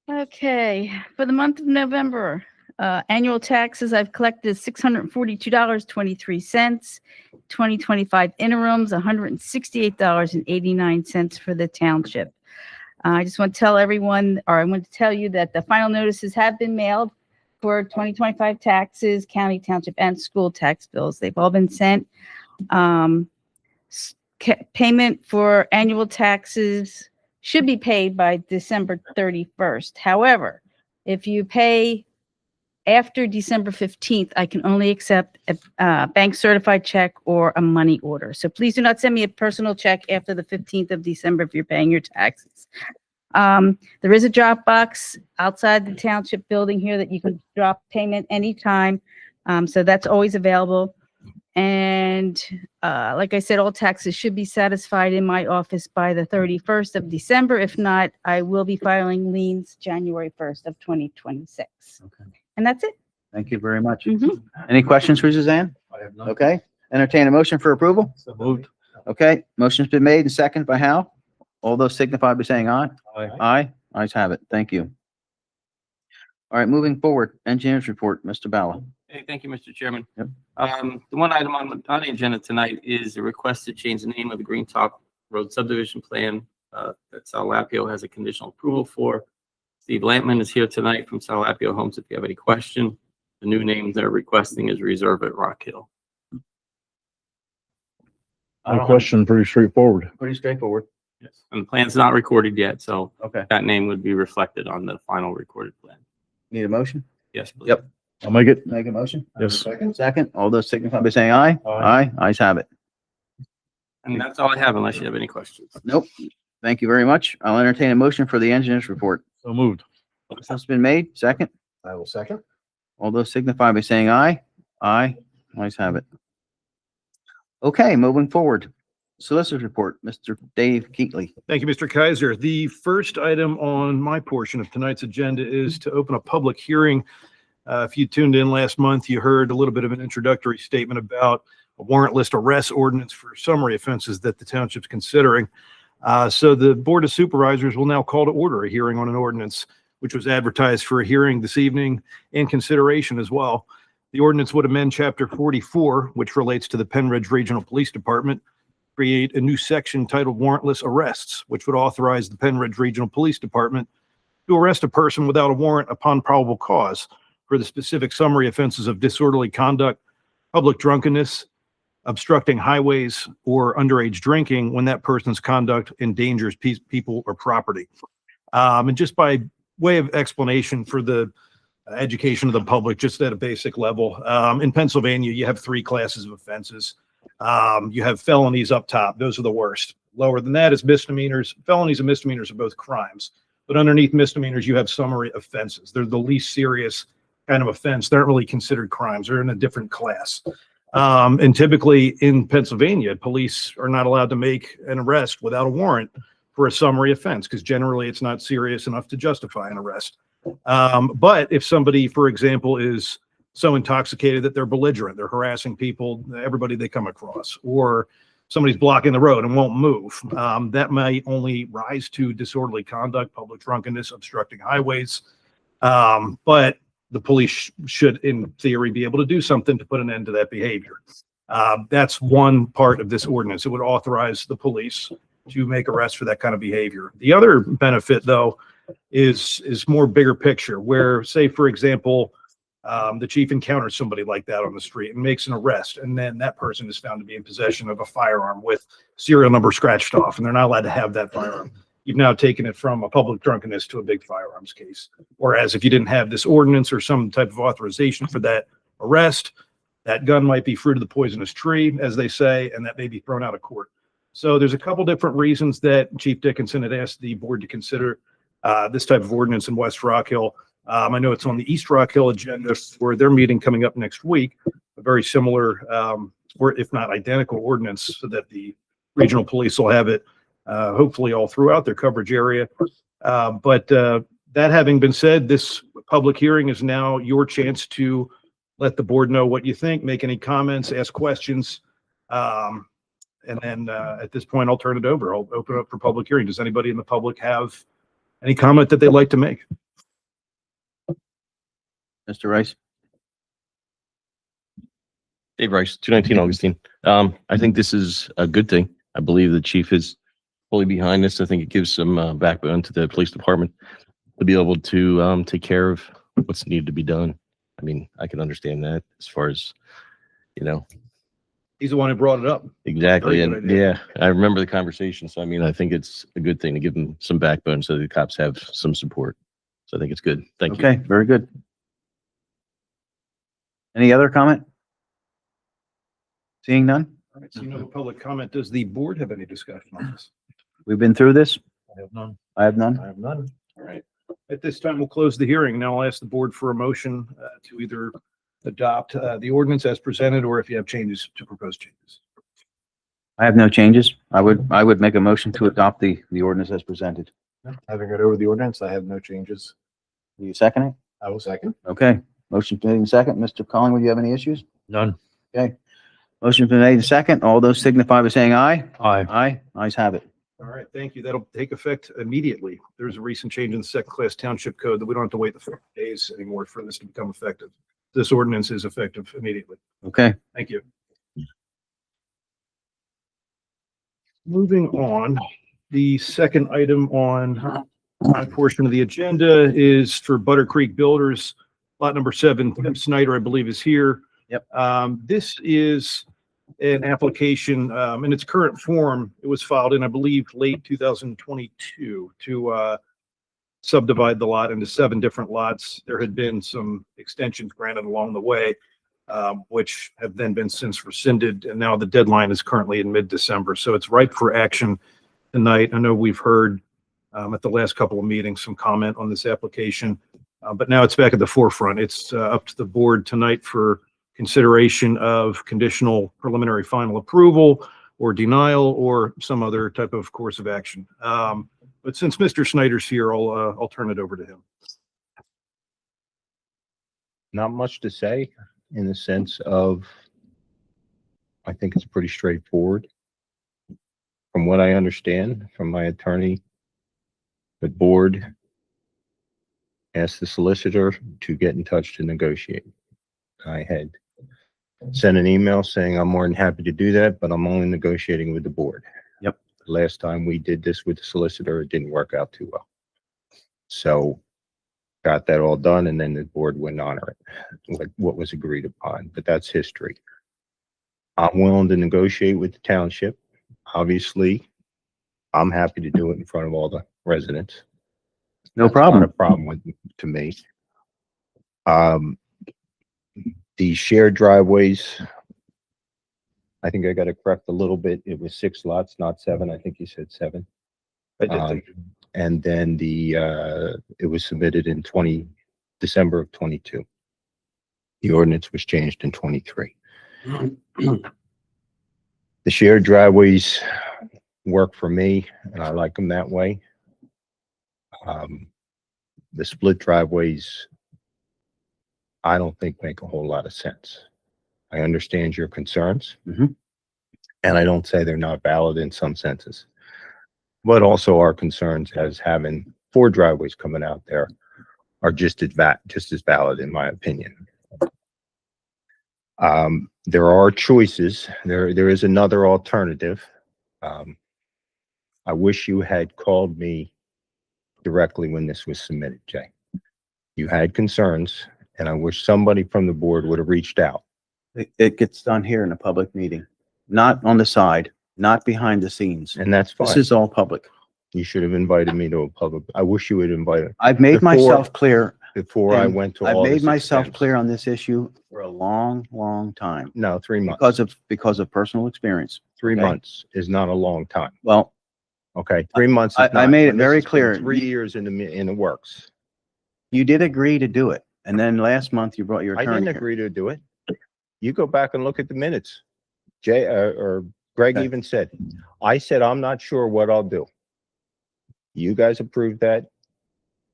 Okay, for the month of November, annual taxes I've collected $642.23. 2025 interims, $168.89 for the township. I just want to tell everyone, or I want to tell you that the final notices have been mailed for 2025 taxes, county, township, and school tax bills. They've all been sent. Payment for annual taxes should be paid by December 31st. However, if you pay after December 15th, I can only accept a bank certified check or a money order. So please do not send me a personal check after the 15th of December if you're paying your taxes. There is a drop box outside the township building here that you can drop payment anytime. So that's always available. And like I said, all taxes should be satisfied in my office by the 31st of December. If not, I will be filing liens January 1st of 2026. Okay. And that's it. Thank you very much. Mhm. Any questions for Suzanne? I have none. Okay, entertain a motion for approval. So moved. Okay, motion's been made and seconded by Hal. All those signify by saying aye. Aye. Ayes have it. Thank you. All right, moving forward, engineers report, Mr. Bala. Hey, thank you, Mr. Chairman. Yep. The one item on the agenda tonight is a request to change the name of the Green Top Road subdivision plan that Sal Lapio has a conditional approval for. Steve Lampman is here tonight from Sal Lapio Homes if you have any question. The new name they're requesting is Reserve at Rock Hill. My question, pretty straightforward. Pretty straightforward. Yes. And the plan's not recorded yet, so Okay, that name would be reflected on the final recorded plan. need a motion? Yes, please. Yep. I'll make it. Make a motion? Yes. Second, all those signify by saying aye. Aye. Ayes have it. And that's all I have unless you have any questions. Nope. Thank you very much. I'll entertain a motion for the engineers report. So moved. Motion's been made. Second, I will second. all those signify by saying aye. Ayes have it. Okay, moving forward. Solicitors report, Mr. Dave Keatley. Thank you, Mr. Kaiser. The first item on my portion of tonight's agenda is to open a public hearing. If you tuned in last month, you heard a little bit of an introductory statement about a warrantless arrest ordinance for summary offenses that the township's considering. So the Board of Supervisors will now call to order a hearing on an ordinance, which was advertised for a hearing this evening and consideration as well. The ordinance would amend Chapter 44, which relates to the Penridge Regional Police Department, create a new section titled Warrantless Arrests, which would authorize the Penridge Regional Police Department to arrest a person without a warrant upon probable cause for the specific summary offenses of disorderly conduct, public drunkenness, obstructing highways, or underage drinking when that person's conduct endangers people or property. And just by way of explanation for the education of the public, just at a basic level, in Pennsylvania, you have 3 classes of offenses. You have felonies up top. Those are the worst. Lower than that is misdemeanors. Felonies and misdemeanors are both crimes. But underneath misdemeanors, you have summary offenses. They're the least serious kind of offense. They aren't really considered crimes. They're in a different class. And typically in Pennsylvania, police are not allowed to make an arrest without a warrant for a summary offense because generally it's not serious enough to justify an arrest. But if somebody, for example, is so intoxicated that they're belligerent, they're harassing people, everybody they come across, or somebody's blocking the road and won't move, that might only rise to disorderly conduct, public drunkenness, obstructing highways. But the police should, in theory, be able to do something to put an end to that behavior. That's one part of this ordinance. It would authorize the police to make arrests for that kind of behavior. The other benefit, though, is more bigger picture, where, say, for example, the chief encounters somebody like that on the street and makes an arrest, and then that person is found to be in possession of a firearm with serial number scratched off, and they're not allowed to have that firearm. You've now taken it from a public drunkenness to a big firearms case. Whereas if you didn't have this ordinance or some type of authorization for that arrest, that gun might be fruit of the poisonous tree, as they say, and that may be thrown out of court. So there's a couple different reasons that Chief Dickinson had asked the board to consider this type of ordinance in West Rock Hill. I know it's on the East Rock Hill agenda for their meeting coming up next week, a very similar, or if not identical ordinance, so that the regional police will have it hopefully all throughout their coverage area. But that having been said, this public hearing is now your chance to let the board know what you think, make any comments, ask questions. And then at this point, I'll turn it over. I'll open it up for public hearing. Does anybody in the public have any comment that they'd like to make? Mr. Rice? Dave Rice, 219 Augustine. I think this is a good thing. I believe the chief is fully behind this. I think it gives some backbone to the police department to be able to take care of what's needed to be done. I mean, I can understand that as far as, you know. He's the one who brought it up. Exactly. Very good And idea. yeah, I remember the conversation. So, I mean, I think it's a good thing to give them some backbone so the cops have some support. So I think it's good. Thank you. Okay, very good. Any other comment? Seeing none? All right, so you know, public comment. Does the board have any discussion on this? We've been through this. I have none. I have none. I have none. All right. At this time, we'll close the hearing. Now I'll ask the board for a motion to either adopt the ordinance as presented, or if you have changes, to propose changes. I have no changes. I would make a motion to adopt the ordinance as presented. Having read over the ordinance, I have no changes. You second it? I will second. Okay. Motion made and second. Mr. Collingwood, you have any issues? None. Okay. Motion been made and second. All those signify by saying aye. Aye. Aye. Ayes have it. All right, thank you. That'll take effect immediately. There's a recent change in the second-class township code that we don't have to wait the 4 days anymore for this to become effective. This ordinance is effective immediately. Okay. Thank you. Moving on, the second item on my portion of the agenda is for Butter Creek Builders, lot number 7. Tim Snyder, I believe, is here. Yep. This is an application in its current form. It was filed in, I believe, late 2022 to subdivide the lot into 7 different lots. There had been some extensions granted along the way, which have then been since rescinded, and now the deadline is currently in mid-December. So it's ripe for action tonight. I know we've heard at the last couple of meetings some comment on this application, but now it's back at the forefront. It's up to the board tonight for consideration of conditional preliminary final approval or denial or some other type of course of action. But since Mr. Snyder's here, I'll turn it over to him. Not much to say in the sense of, I think it's pretty straightforward. From what I understand from my attorney, the board asked the solicitor to get in touch to negotiate. I had sent an email saying I'm more than happy to do that, but I'm only negotiating with the board. Yep. Last time we did this with the solicitor, it didn't work out too well. So got that all done, and then the board wouldn't honor it, what was agreed upon, but that's history. I'm willing to negotiate with the township. Obviously, I'm happy to do it in front of all the residents. No That's problem. Not a problem to me. The shared driveways, I think I got it correct a little bit. It was 6 lots, not 7. I think you said 7. And then it was submitted in December of 22. The ordinance was changed in 23. The shared driveways work for me, and I like them that way. The split driveways, I don't think make a whole lot of sense. I understand your concerns, Mhm. and I don't say they're not valid in some senses. But also our concerns as having 4 driveways coming out there are just as valid in my opinion. There are choices. There is another alternative. I wish you had called me directly when this was submitted, Jay. You had concerns, and I wish somebody from the board would have reached out. It gets done here in a public meeting, not on the side, not behind the scenes. And that's fine. This is all public. You should have invited me to a public. I wish you would invite. I've made Before- myself clear before I And went to I've all made this myself expense. clear on this issue for a long, long time No, 3 months. because of personal experience. 3 okay? months is not a long time. Well, Okay, 3 months is I not. made it when this very has been clear. 3 years in the works. you did agree to do it. And then last month you brought your I attorney didn't here. agree to do it. You go back and look at the minutes. Jay, or Greg Okay. even said, I said, I'm not sure what I'll do. You guys approved that.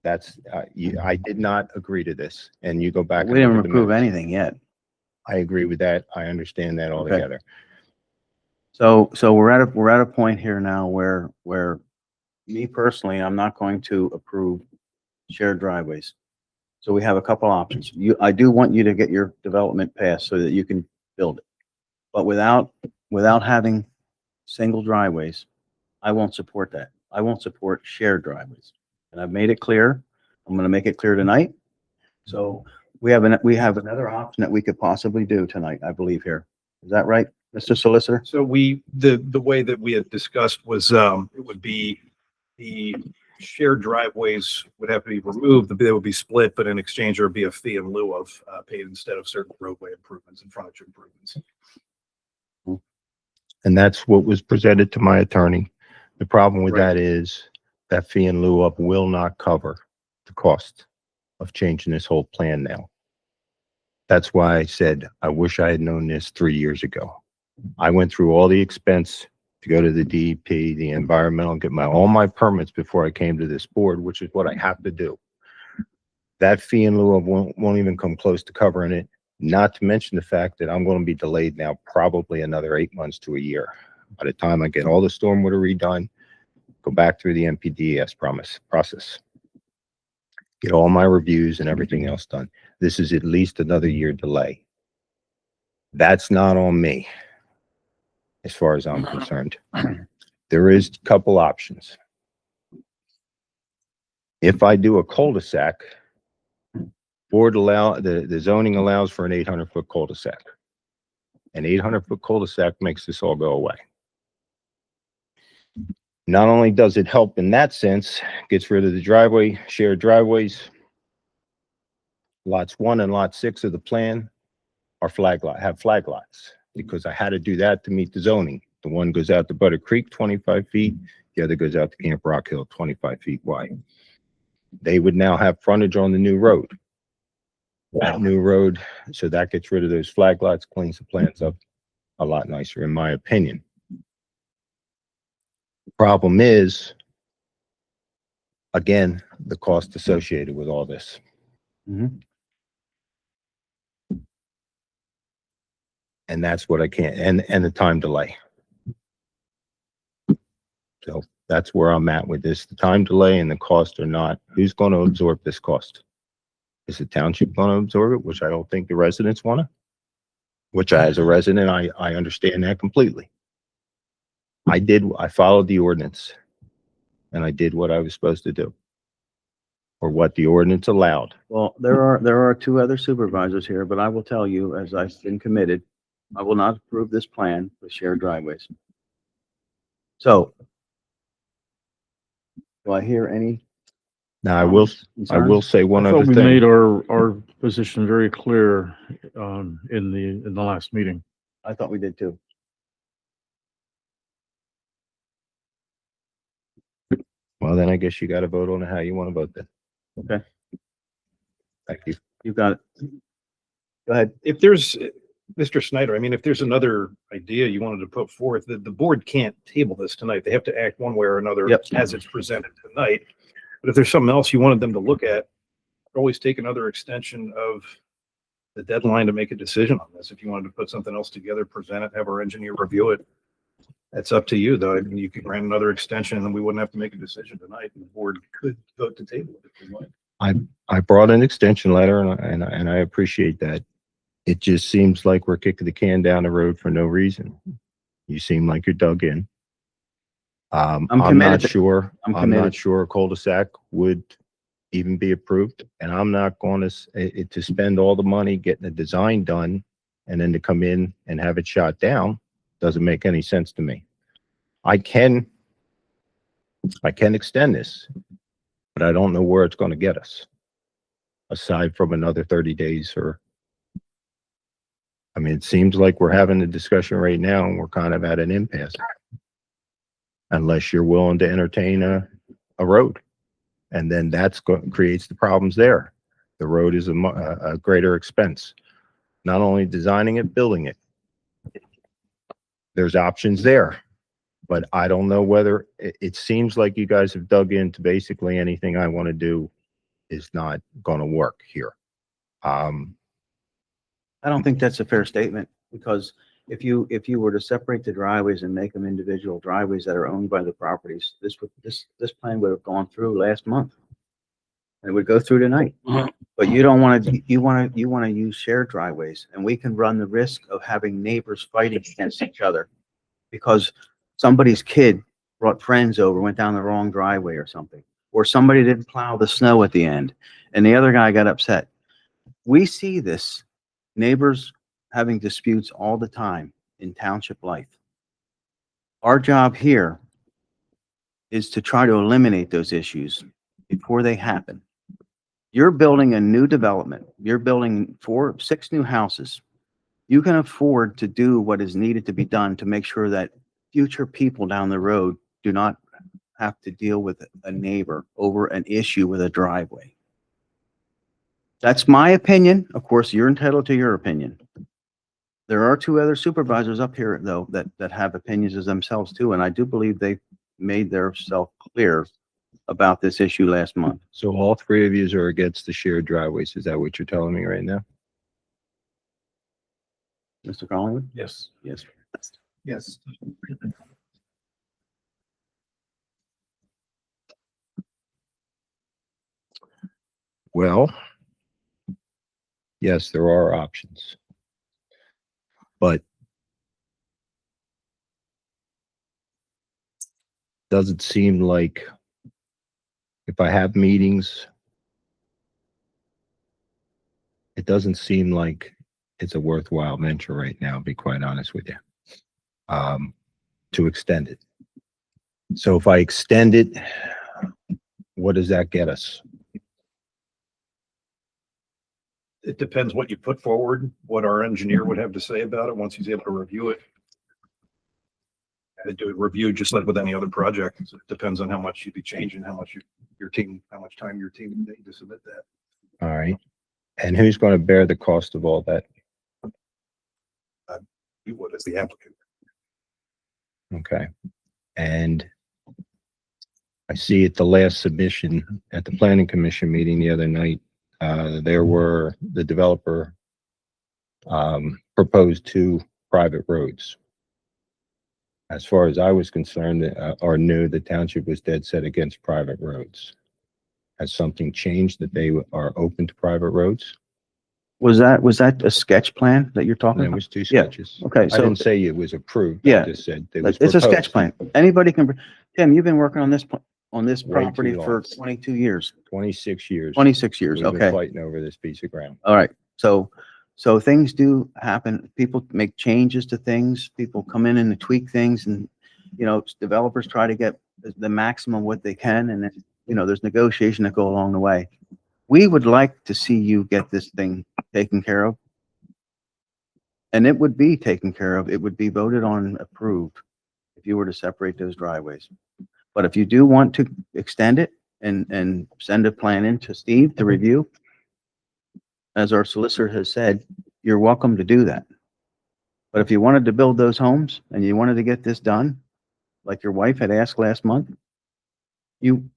That's, I did not agree to this. And you go back We and look didn't at the approve minutes. anything yet. I agree with that. I understand that altogether. So we're at a point here now where me personally, I'm not going to approve shared driveways. So we have a couple options. I do want you to get your development passed so that you can build it. But without having single driveways, I won't support that. I won't support shared driveways. And I've made it clear. I'm going to make it clear tonight. So we have another option that we could possibly do tonight, I believe here. Is that right, Mr. Solicitor? So the way that we had discussed was, it would be the shared driveways would have to be removed, they would be split, but in exchange there would be a fee in lieu of, paid instead of certain roadway improvements and frontage improvements. And that's what was presented to my attorney. The problem with Right. that is that fee in lieu of will not cover the cost of changing this whole plan now. That's why I said, I wish I had known this 3 years ago. I went through all the expense to go to the DEP, the environmental, get all my permits before I came to this board, which is what I have to do. That fee in lieu of won't even come close to covering it. Not to mention the fact that I'm going to be delayed now probably another 8 months to a year. By the time I get all the stormwater redone, go back through the NPDES process, get all my reviews and everything else done. This is at least another year delay. That's not on me, as far as I'm concerned. There is a couple options. If I do a cul-de-sac, the zoning allows for an 800-foot cul-de-sac. An 800-foot cul-de-sac makes this all go away. Not only does it help in that sense, gets rid of the shared driveways. Lots 1 and lot 6 of the plan are have flag lots, because I had to do that to meet the zoning. The one goes out to Butter Creek, 25 feet. The other goes out to Camp Rock Hill, 25 feet wide. They would now have frontage on the new road. That new road, so that gets rid of those flag lots, cleans the plans up a lot nicer, in my opinion. Problem is, again, the cost associated with all this. Mhm. And that's what I can't, and the time delay. So that's where I'm at with this. The time delay and the cost are not, who's going to absorb this cost? Is the township going to absorb it, which I don't think the residents want to? Which as a resident, I understand that completely. I followed the ordinance and I did what I was supposed to do, or what the ordinance allowed. Well, there are 2 other supervisors here, but I will tell you, as I've been committed, I will not approve this plan with shared driveways. So, do I hear any? Now, I will concerns? say one I other thought we made thing. our position very clear, in the last meeting. I thought we did too. Well, then I guess you got to vote on how you want to vote then. Okay. Thank you. You got it. Go ahead. If there's, Mr. Snyder, I mean, if there's another idea you wanted to put forth, the board can't table this tonight. They have to act one way or another Yep. as it's presented tonight. But if there's something else you wanted them to look at, always take another extension of the deadline to make a decision on this. If you wanted to put something else together, present it, have our engineer review it. That's up to you, though. I mean, you could grant another extension and then we wouldn't have to make a decision tonight. The board could vote to table it if they like. I brought an extension letter and I appreciate that. It just seems like we're kicking the can down the road for no reason. You seem like you're dug in. I'm not sure a cul-de-sac would even be approved, and I'm not going to spend all the money getting the design done and then to come in and have it shot down. Doesn't make any sense to me. I can extend this, but I don't know where it's going to get us. aside from another 30 days or, I mean, it seems like we're having a discussion right now and we're kind of at an impasse. Unless you're willing to entertain a road. And then creates the problems there. The road is a greater expense. Not only designing it, building it. There's options there. But I don't know whether, it seems like you guys have dug into basically anything I want to do is not going to work here. I don't think that's a fair statement, because if you were to separate the driveways and make them individual driveways that are owned by the properties, this plan would have gone through last month. And it would go through tonight. But you don't want to, you want to use shared driveways, and we can run the risk of having neighbors fighting against each other because somebody's kid brought friends over, went down the wrong driveway or something, or somebody didn't plow the snow at the end and the other guy got upset. We see this, neighbors having disputes all the time in township life. Our job here is to try to eliminate those issues before they happen. You're building a new development. You're building 6 new houses. You can afford to do what is needed to be done to make sure that future people down the road do not have to deal with a neighbor over an issue with a driveway. That's my opinion. Of course, you're entitled to your opinion. There are 2 other supervisors up here, though, that have opinions as themselves too, and I do believe they made their self clear about this issue last month. So all 3 of you are against the shared driveways. Is that what you're telling me right now? Mr. Collingwood? Yes. Yes. Yes. Well, yes, there are options. But doesn't seem like if I have meetings, it doesn't seem like it's a worthwhile venture right now, to be quite honest with you, to extend it. So if I extend it, what does that get us? It depends what you put forward, what our engineer would have to say about it once he's able to review it. And do a review just like with any other project. It depends on how much you'd be changing, how much your team, how much time your team would need to submit that. All right. And who's going to bear the cost of all that? You would as the applicant. Okay. And I see at the last submission at the planning commission meeting the other night, there were the developer proposed 2 private roads. As far as I was concerned, or knew, the township was dead set against private roads. Has something changed that they are open to private roads? Was that a sketch plan that you're talking There about? was 2 Yeah. sketches. Okay, I so didn't say it was approved. Yeah. I just said it was it's a sketch proposed. plan. Anybody can, Tim, you've been working on this Way property too for long. 22 years, 26 years. 26 years. We've been Okay. fighting over this piece of ground. All right. So things do happen. People make changes to things. People come in and tweak things, and, developers try to get the maximum what they can. And then, there's negotiation that go along the way. We would like to see you get this thing taken care of. And it would be taken care of. It would be voted on, approved if you were to separate those driveways. But if you do want to extend it and send a plan in to Steve to review, as our solicitor has said, you're welcome to do that. But if you wanted to build those homes and you wanted to get this done, like your wife had asked last month, you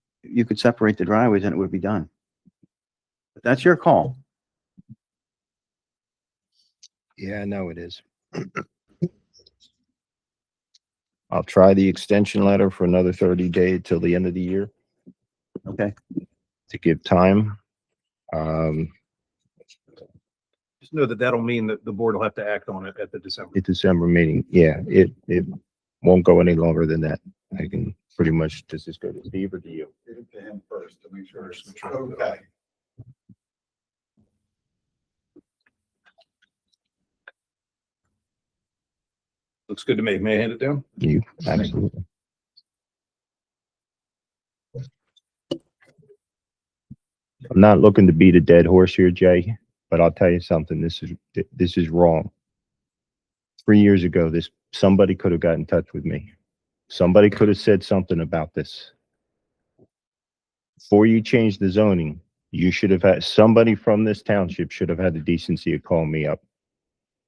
could separate the driveways and it would be done. But that's your call. Yeah, I know it is. I'll try the extension letter for another 30 days till the end of the year Okay. to give time. Just know that that'll mean that the board will have to act on it at the The December meeting. Yeah, it won't go any longer than that. I can pretty much just go to Steve or to you. Give it to him first to make sure it's okay. Looks good to me. May I hand it down? You, absolutely. I'm not looking to beat a dead horse here, Jay, but I'll tell you something. This is wrong. 3 years ago, somebody could have got in touch with me. Somebody could have said something about this. Before you change the zoning, you should have had, somebody from this township should have had the decency to call me up.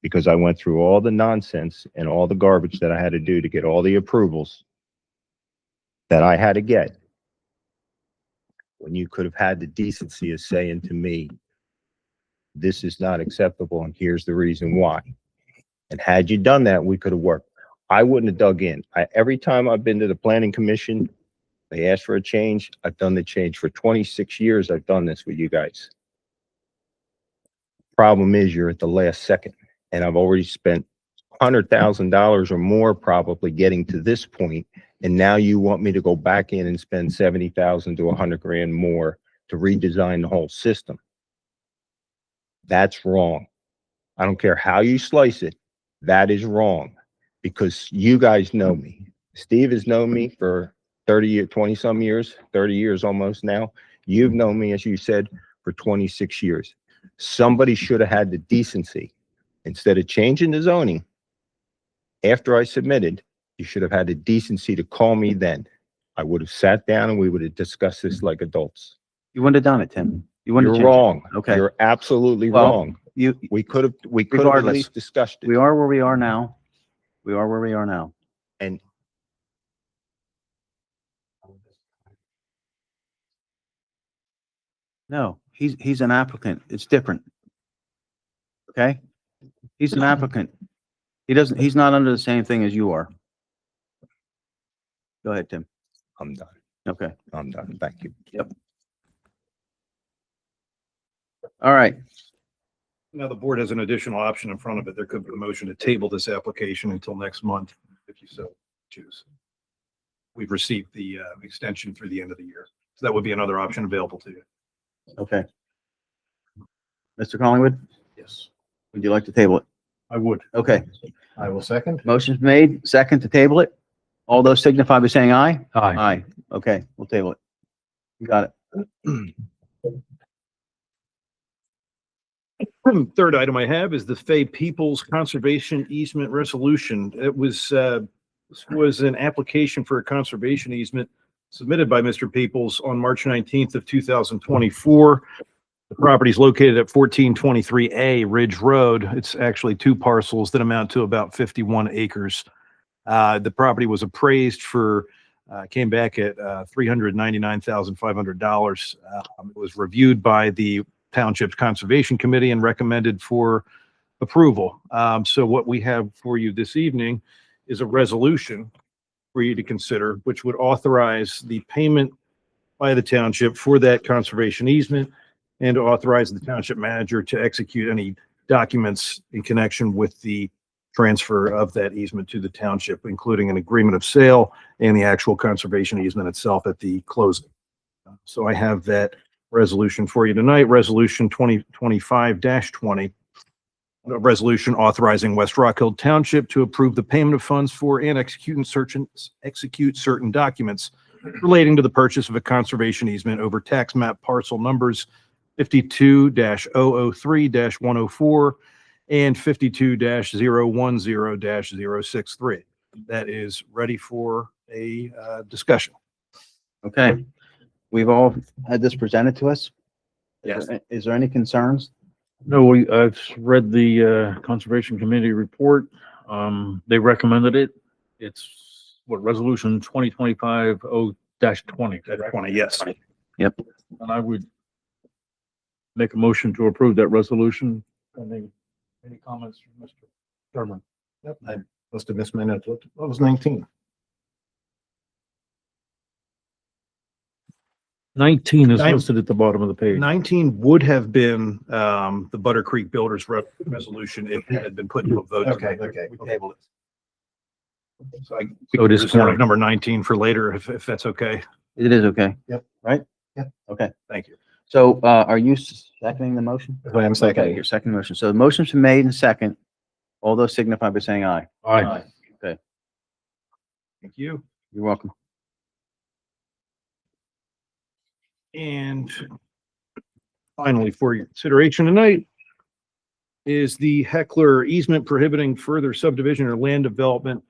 Because I went through all the nonsense and all the garbage that I had to do to get all the approvals that I had to get. When you could have had the decency of saying to me, this is not acceptable and here's the reason why. And had you done that, we could have worked. I wouldn't have dug in. Every time I've been to the planning commission, they asked for a change. I've done the change for 26 years. I've done this with you guys. Problem is you're at the last second and I've already spent $100,000 or more probably getting to this point. And now you want me to go back in and spend 70,000 to 100 grand more to redesign the whole system. That's wrong. I don't care how you slice it. That is wrong because you guys know me. Steve has known me for 20 some years, 30 years almost now. You've known me, as you said, for 26 years. Somebody should have had the decency, instead of changing the zoning after I submitted, you should have had the decency to call me then. I would have sat down and we would have discussed this like adults. You wouldn't have done it, Tim. You wouldn't You're have changed wrong. it. Okay. You're absolutely Well, wrong. You, We could have at Regardless, least discussed it. we are where we are now. We are where we are now. And No, he's an applicant. It's different. Okay? He's an applicant. He's not under the same thing as you are. Go ahead, Tim. I'm done. Okay. I'm done. Thank you. Yep. All right. Now, the board has an additional option in front of it. There could be a motion to table this application until next month, if you so choose. We've received the extension through the end of the year. So that would be another option available to you. Okay. Mr. Collingwood, Yes. would you like to table it? I would. Okay. I will second. Motion's made, second to table it. All those signify by saying aye. Aye. Aye. Okay, we'll table it. You got it. Third item I have is the Fay Peoples Conservation Easement Resolution. This was an application for a conservation easement submitted by Mr. Peoples on March 19th of 2024. The property is located at 1423A Ridge Road. It's actually two parcels that amount to about 51 acres. The property was appraised came back at $399,500. It was reviewed by the Township's Conservation Committee and recommended for approval. So what we have for you this evening is a resolution for you to consider, which would authorize the payment by the township for that conservation easement and to authorize the township manager to execute any documents in connection with the transfer of that easement to the township, including an agreement of sale and the actual conservation easement itself at the closing. So I have that resolution for you tonight, Resolution 2025-20. A resolution authorizing West Rock Hill Township to approve the payment of funds for and execute certain documents relating to the purchase of a conservation easement over tax map parcel numbers 52-003-104 and 52-010-063. That is ready for a discussion. Okay. We've all had this presented to us. Yes. Is there any concerns? No, I've read the Conservation Committee report. They recommended it. It's resolution 2025-0-20. That's 20, yes. Yep. And I would make a motion to approve that resolution. Any comments from Mr. Sherman? Yep, I must have missed my notes. What was 19? 19 is listed at the bottom of the page. 19 would have been the Butter Creek Builders resolution if it had been put into a vote. Okay, tonight. okay. We tabled it. So I So it is just wanted current. number 19 for later, if that's okay. It is okay. Yep. Right? Yep. Okay. Thank you. So, are you seconding the motion? I am seconding. Okay, your second motion. So the motion's been made and second. All those signify by saying aye. Aye. Okay, Thank you. you're welcome. And finally, for your consideration tonight is the Heckler easement prohibiting further subdivision or land development.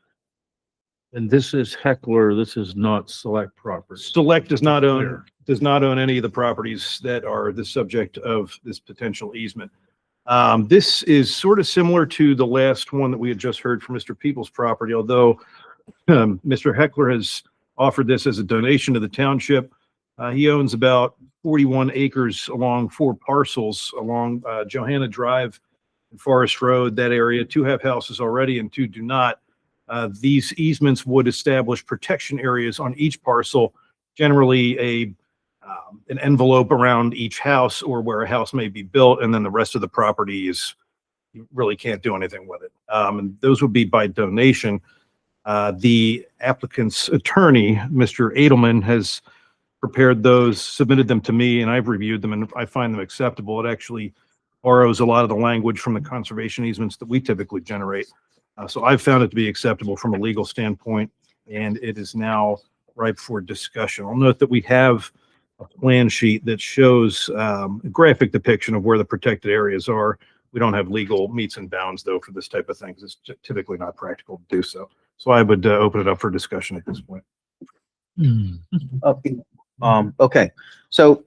And this is Heckler, this is not Select Properties. Select does not Clear. own any of the properties that are the subject of this potential easement. This is sort of similar to the last one that we had just heard from Mr. Peoples' property, although Mr. Heckler has offered this as a donation to the township. He owns about 41 acres along 4 parcels along Johanna Drive and Forest Road, that area. 2 have houses already and 2 do not. These easements would establish protection areas on each parcel, generally an envelope around each house or where a house may be built, and then the rest of the property is, you really can't do anything with it. And those would be by donation. The applicant's attorney, Mr. Edelman, has prepared those, submitted them to me, and I've reviewed them, and I find them acceptable. It actually borrows a lot of the language from the conservation easements that we typically generate. So I've found it to be acceptable from a legal standpoint, and it is now ripe for discussion. I'll note that we have a plan sheet that shows a graphic depiction of where the protected areas are. We don't have legal meets and bounds, though, for this type of thing, 'cause it's typically not practical to do so. So I would open it up for discussion at this point. Okay. Okay. So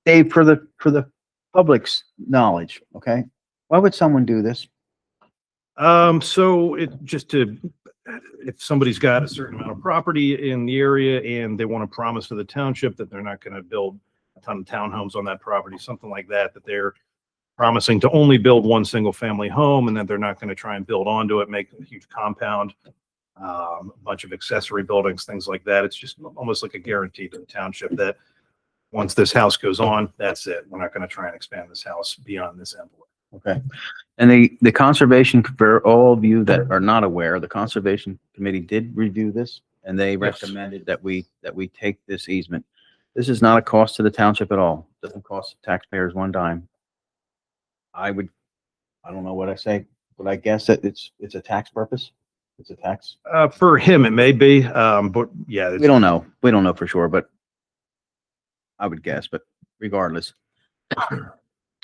Dave, for the public's knowledge, okay, why would someone do this? So if somebody's got a certain amount of property in the area and they want to promise to the township that they're not going to build a ton of townhomes on that property, something like that, that they're promising to only build one single family home and that they're not going to try and build onto it, make a huge compound, a bunch of accessory buildings, things like that. It's just almost like a guarantee to the township that once this house goes on, that's it. We're not going to try and expand this house beyond this envelope. Okay. And the conservation, for all of you that are not aware, the conservation committee did review this and they recommended that we take this easement. This is not a cost to the township at all. Doesn't cost taxpayers one dime. I don't know what I say, but I guess that it's a tax purpose. It's a tax. For him, it may be, but yeah. We don't know. We don't know for sure, but I would guess, but regardless.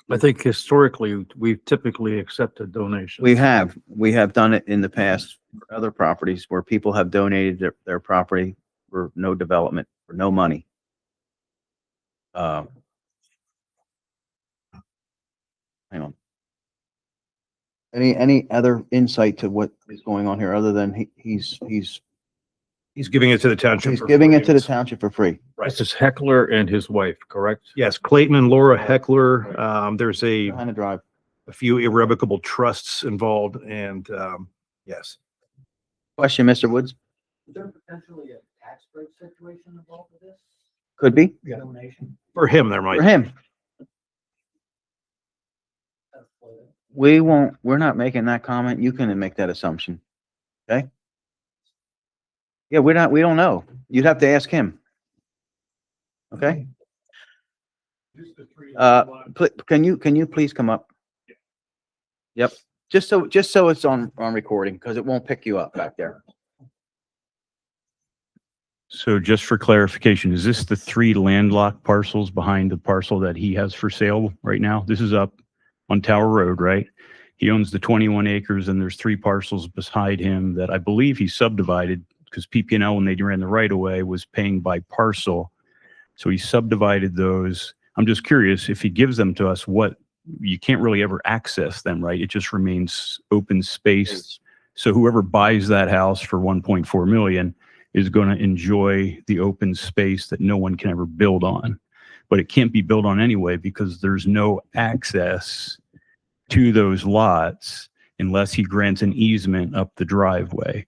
I think historically, we've typically accepted donations. We have done it in the past for other properties where people have donated their property for no development, for no money. Hang on. Any other insight to what is going on here other than he's giving it to the township. He's giving it to the township for free. Right. This is Heckler and his wife, correct? Yes, Clayton and Laura Heckler. There's Behind the drive. a few irrevocable trusts involved, and yes. Question, Mr. Woods? Is there potentially a tax break situation involved with this? Could be. Donation? For him, there might. For him. We're not making that comment. You can make that assumption. Okay? Yeah, we don't know. You'd have to ask him. Okay? Can you please come up? Yep. Just so it's on recording, because it won't pick you up back there. So just for clarification, is this the 3 landlocked parcels behind the parcel that he has for sale right now? This is up on Tower Road, right? He owns the 21 acres and there's 3 parcels beside him that I believe he subdivided because PP&L, when they ran the right of way, was paying by parcel. So he subdivided those. I'm just curious if he gives them to us, you can't really ever access them, right? It just remains open space. So whoever buys that house for 1.4 million is going to enjoy the open space that no one can ever build on. But it can't be built on anyway because there's no access to those lots unless he grants an easement up the driveway.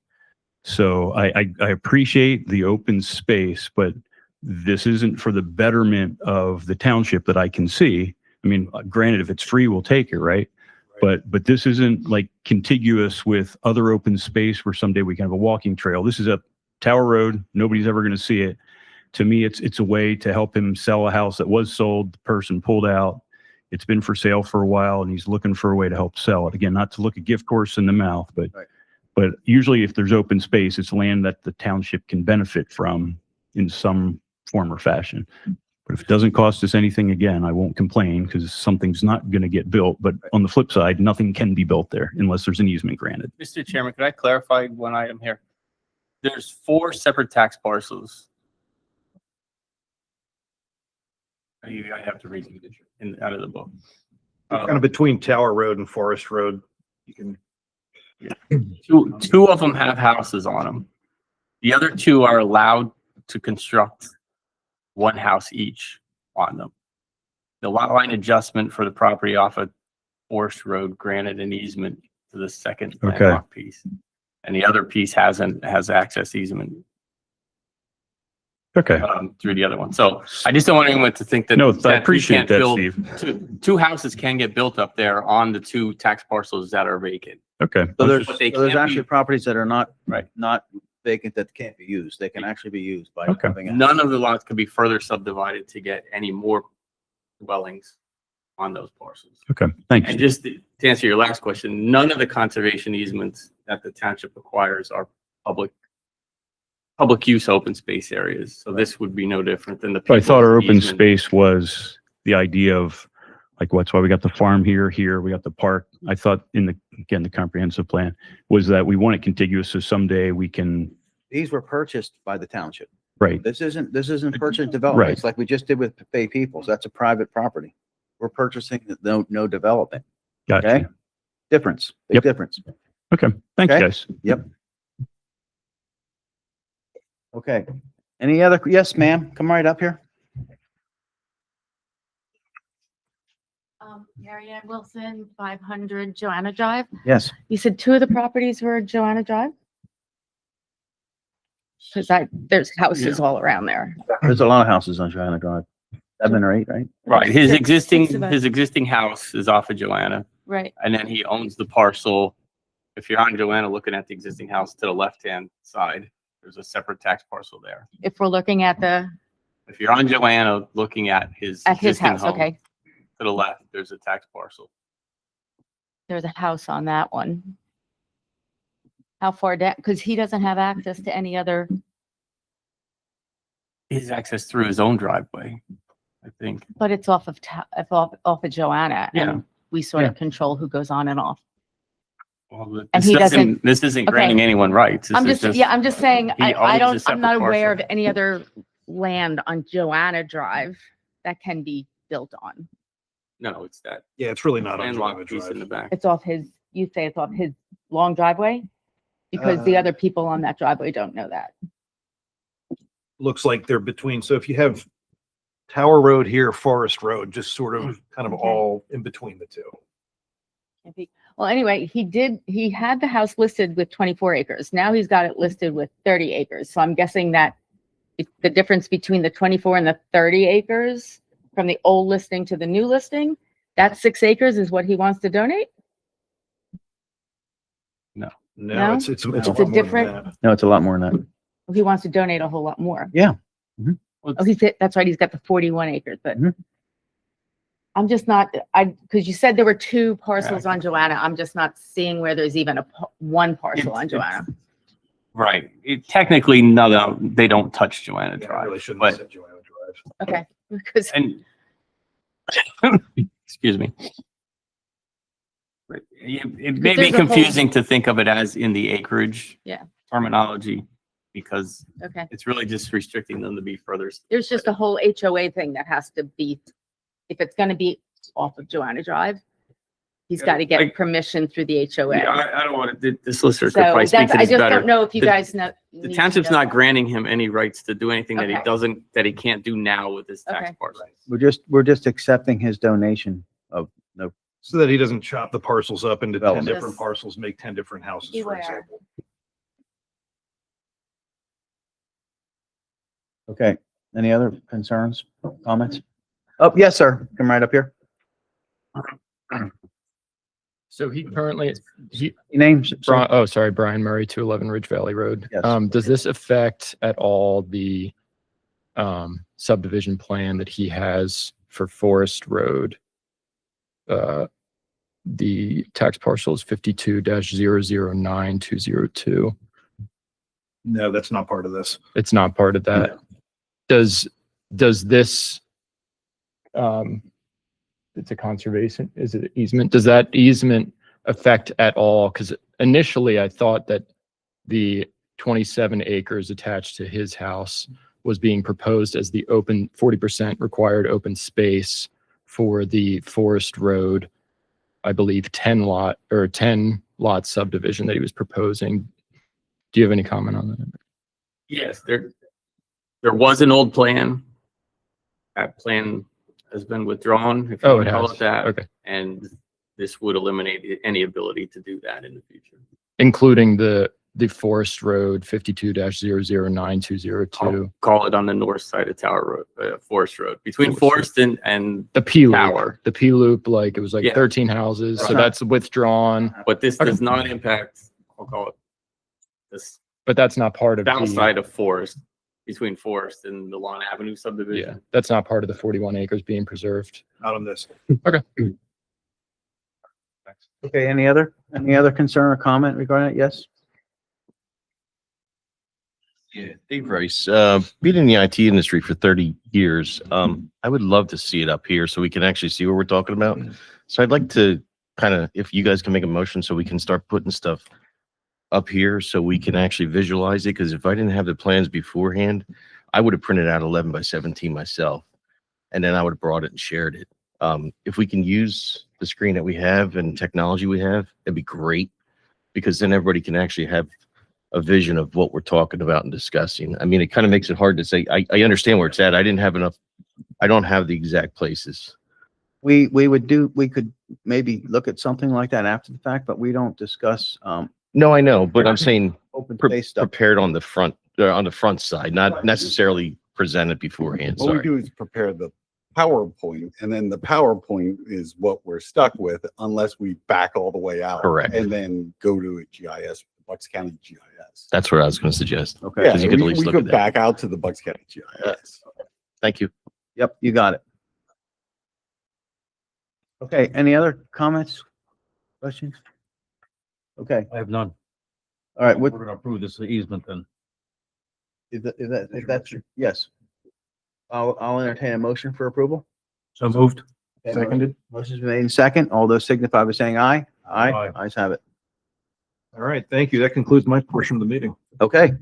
So I appreciate the open space, but this isn't for the betterment of the township that I can see. I mean, granted, if it's free, we'll take it, right? But this isn't like contiguous with other open space where someday we can have a walking trail. This is a Tower Road. Nobody's ever going to see it. To me, it's a way to help him sell a house that was sold. The person pulled out. It's been for sale for a while, and he's looking for a way to help sell it. Again, not to look a gift horse in the mouth, but usually if there's open space, it's land that the township can benefit from in some form or fashion. But if it doesn't cost us anything, again, I won't complain because something's not going to get built. But on the flip side, nothing can be built there unless there's an easement granted. Mr. Chairman, could I clarify one item here? There's 4 separate tax parcels. I have to read out of the book. Kind of between Tower Road and Forest Road. You can, Two of them have houses on them. The other 2 are allowed to construct 1 house each on them. The lot line adjustment for the property off of Forest Road granted an easement to the second landlocked piece. And the other piece has access easement Okay. Through the other one. So I just don't want anyone to think that. No, I that we appreciate can't that, build- Steve. Two houses can get built up there on the 2 tax parcels that are vacant. Okay. So there's, But they so there's can't actually be- properties that are not, Right. not vacant that can't be used. They can actually be used by Okay. having a. None of the lots could be further subdivided to get any more dwellings on those parcels. Okay. Thanks. And just to answer your last question, none of the conservation easements that the township acquires are public use open space areas. So this would be no different than the. I thought our open easement. space was the idea of, like, what's why we got the farm here, we got the park. I thought again, the comprehensive plan was that we want it contiguous, so someday we can, These were purchased by the township. right, This isn't purchase development. Right. It's like we just did with Bay Peoples. That's a private property. We're purchasing no development. gotcha. Okay? Difference, big Yep. difference. Okay, thanks, Okay. guys. Okay. Any other, yes, ma'am, come right up here. Mary Ann Wilson, 500 Joanna Drive. Yes. You said 2 of the properties were Joanna Drive? Because there's houses all around there. There's a lot of houses on Joanna Drive. 7 or 8, right? Right. His Six existing, of us. his existing house is off of Joanna, Right. and then he owns the parcel. If you're on Joanna looking at the existing house to the left-hand side, there's a separate tax parcel there. If we're looking at If you're on Joanna looking at his existing house, home, okay. to the left, there's a tax parcel. There's a house on that one. How far down? Because he doesn't have access to any other. His access through his own driveway, I think. But it's off of off of Joanna. Yeah. And we sort of control who goes on and off. Well, And this he doesn't, doesn't- this isn't Okay. granting anyone rights. This I'm is just, yeah, I'm just saying, he I owns a don't, I'm separate not aware of parcel. any other land on Joanna Drive that can be built on. No, it's that yeah, it's really not on Joanna landlocked piece in the Drive. back. It's off his, you say it's off his long driveway? Because the other people on that driveway don't know that. Looks like they're between, so if you have Tower Road here, Forest Road, just sort of kind of Okay. all in between the 2. Well, anyway, he had the house listed with 24 acres. Now he's got it listed with 30 acres. So I'm guessing that the difference between the 24 and the 30 acres from the old listing to the new listing, that 6 acres is what he wants to donate? No, No? it's a It's lot a more than different- that. No, it's a lot more than that. He wants to donate a whole lot more. Yeah. Oh, that's right. He's got the 41 acres, but Mhm. I'm just not, because you said there were 2 parcels on Joanna. I'm just not seeing where there's even one parcel on Joanna. Right. Technically, no, they don't touch Joanna Yeah, I really Drive, shouldn't have but, said Joanna Drive. Okay, because and, excuse me. Right. It may be there's a whole- confusing to think of it as in the acreage Yeah. terminology, because okay, it's really just restricting them to be further. there's just a whole HOA thing that has to be, if it's going to be off of Joanna Drive, he's got to get Like- permission through the HOA. Yeah, I don't want to, the solicitor could So probably speak that's, to I this just better. don't know if you The- guys know. The need to township's know. not granting him any rights to do anything that he Okay. doesn't, that he can't do now with his tax Okay. parcel. We're just accepting his donation of no. So that he doesn't chop the parcels up into 10 Development. different parcels, make 10 different houses, for Beware. example. Okay. Any other concerns, comments? Oh, yes, sir. Come right up here. So he currently, Your name? sir? Brian Murray, 211 Ridge Valley Road. Yes. Does this affect at all the subdivision plan that he has for Forest Road? The tax parcel is 52-009202. No, that's not part of this. It's not part of that. Does this it's a conservation, is it easement? Does that easement affect at all? Because initially I thought that the 27 acres attached to his house was being proposed as the open 40% required open space for the Forest Road, I believe 10 lot subdivision that he was proposing. Do you have any comment on that? Yes, there was an old plan. That plan has been withdrawn, if you Oh, want it to call has. it that. Okay. And this would eliminate any ability to do that in the future. Including the Forest Road 52-009202. Call it on the north side of Tower Road, Forest Road, between Forest Forest and The P loop, Tower. the P loop, like it was like Yeah. 13 houses. So Right. that's withdrawn, But this Okay. does not impact, I'll call it, this but that's not part of south the, side of Forest, between Forest and the Lawn Avenue yeah, subdivision. that's not part of the 41 acres being preserved. Not on this. Okay. Okay, any other concern or comment regarding it? Yes? Yeah, Dave Rice, being in the IT industry for 30 years, I would love to see it up here so we can actually see what we're talking about. So I'd like to kind of, if you guys can make a motion so we can start putting stuff up here so we can actually visualize it, because if I didn't have the plans beforehand, I would have printed out 11 by 17 myself, and then I would have brought it and shared it. If we can use the screen that we have and technology we have, it'd be great, because then everybody can actually have a vision of what we're talking about and discussing. I mean, it kind of makes it hard to say. I understand where it's at. I didn't have enough. I don't have the exact places. We could maybe look at something like that after the fact, but we don't discuss, No, I know, but I'm saying open space stuff. prepared on the front side, not necessarily presented beforehand. What we Sorry. do is prepare the PowerPoint, and then the PowerPoint is what we're stuck with unless we back all the way out. Correct. And then go to a GIS, Bucks County GIS. That's what I was going to suggest. Okay. Yeah, you could at we least look could at that. back out to the Bucks County GIS. Thank you. Yep, you got it. Okay, any other comments, questions? Okay, I have none. all right, We're what, gonna approve this easement then. if that's, yes. I'll entertain a motion for approval. So moved. Okay, Seconded. Motion's been made in second. All those signify by saying aye. Aye. Ayes have it. All right, thank you. That concludes my portion of the meeting. Okay.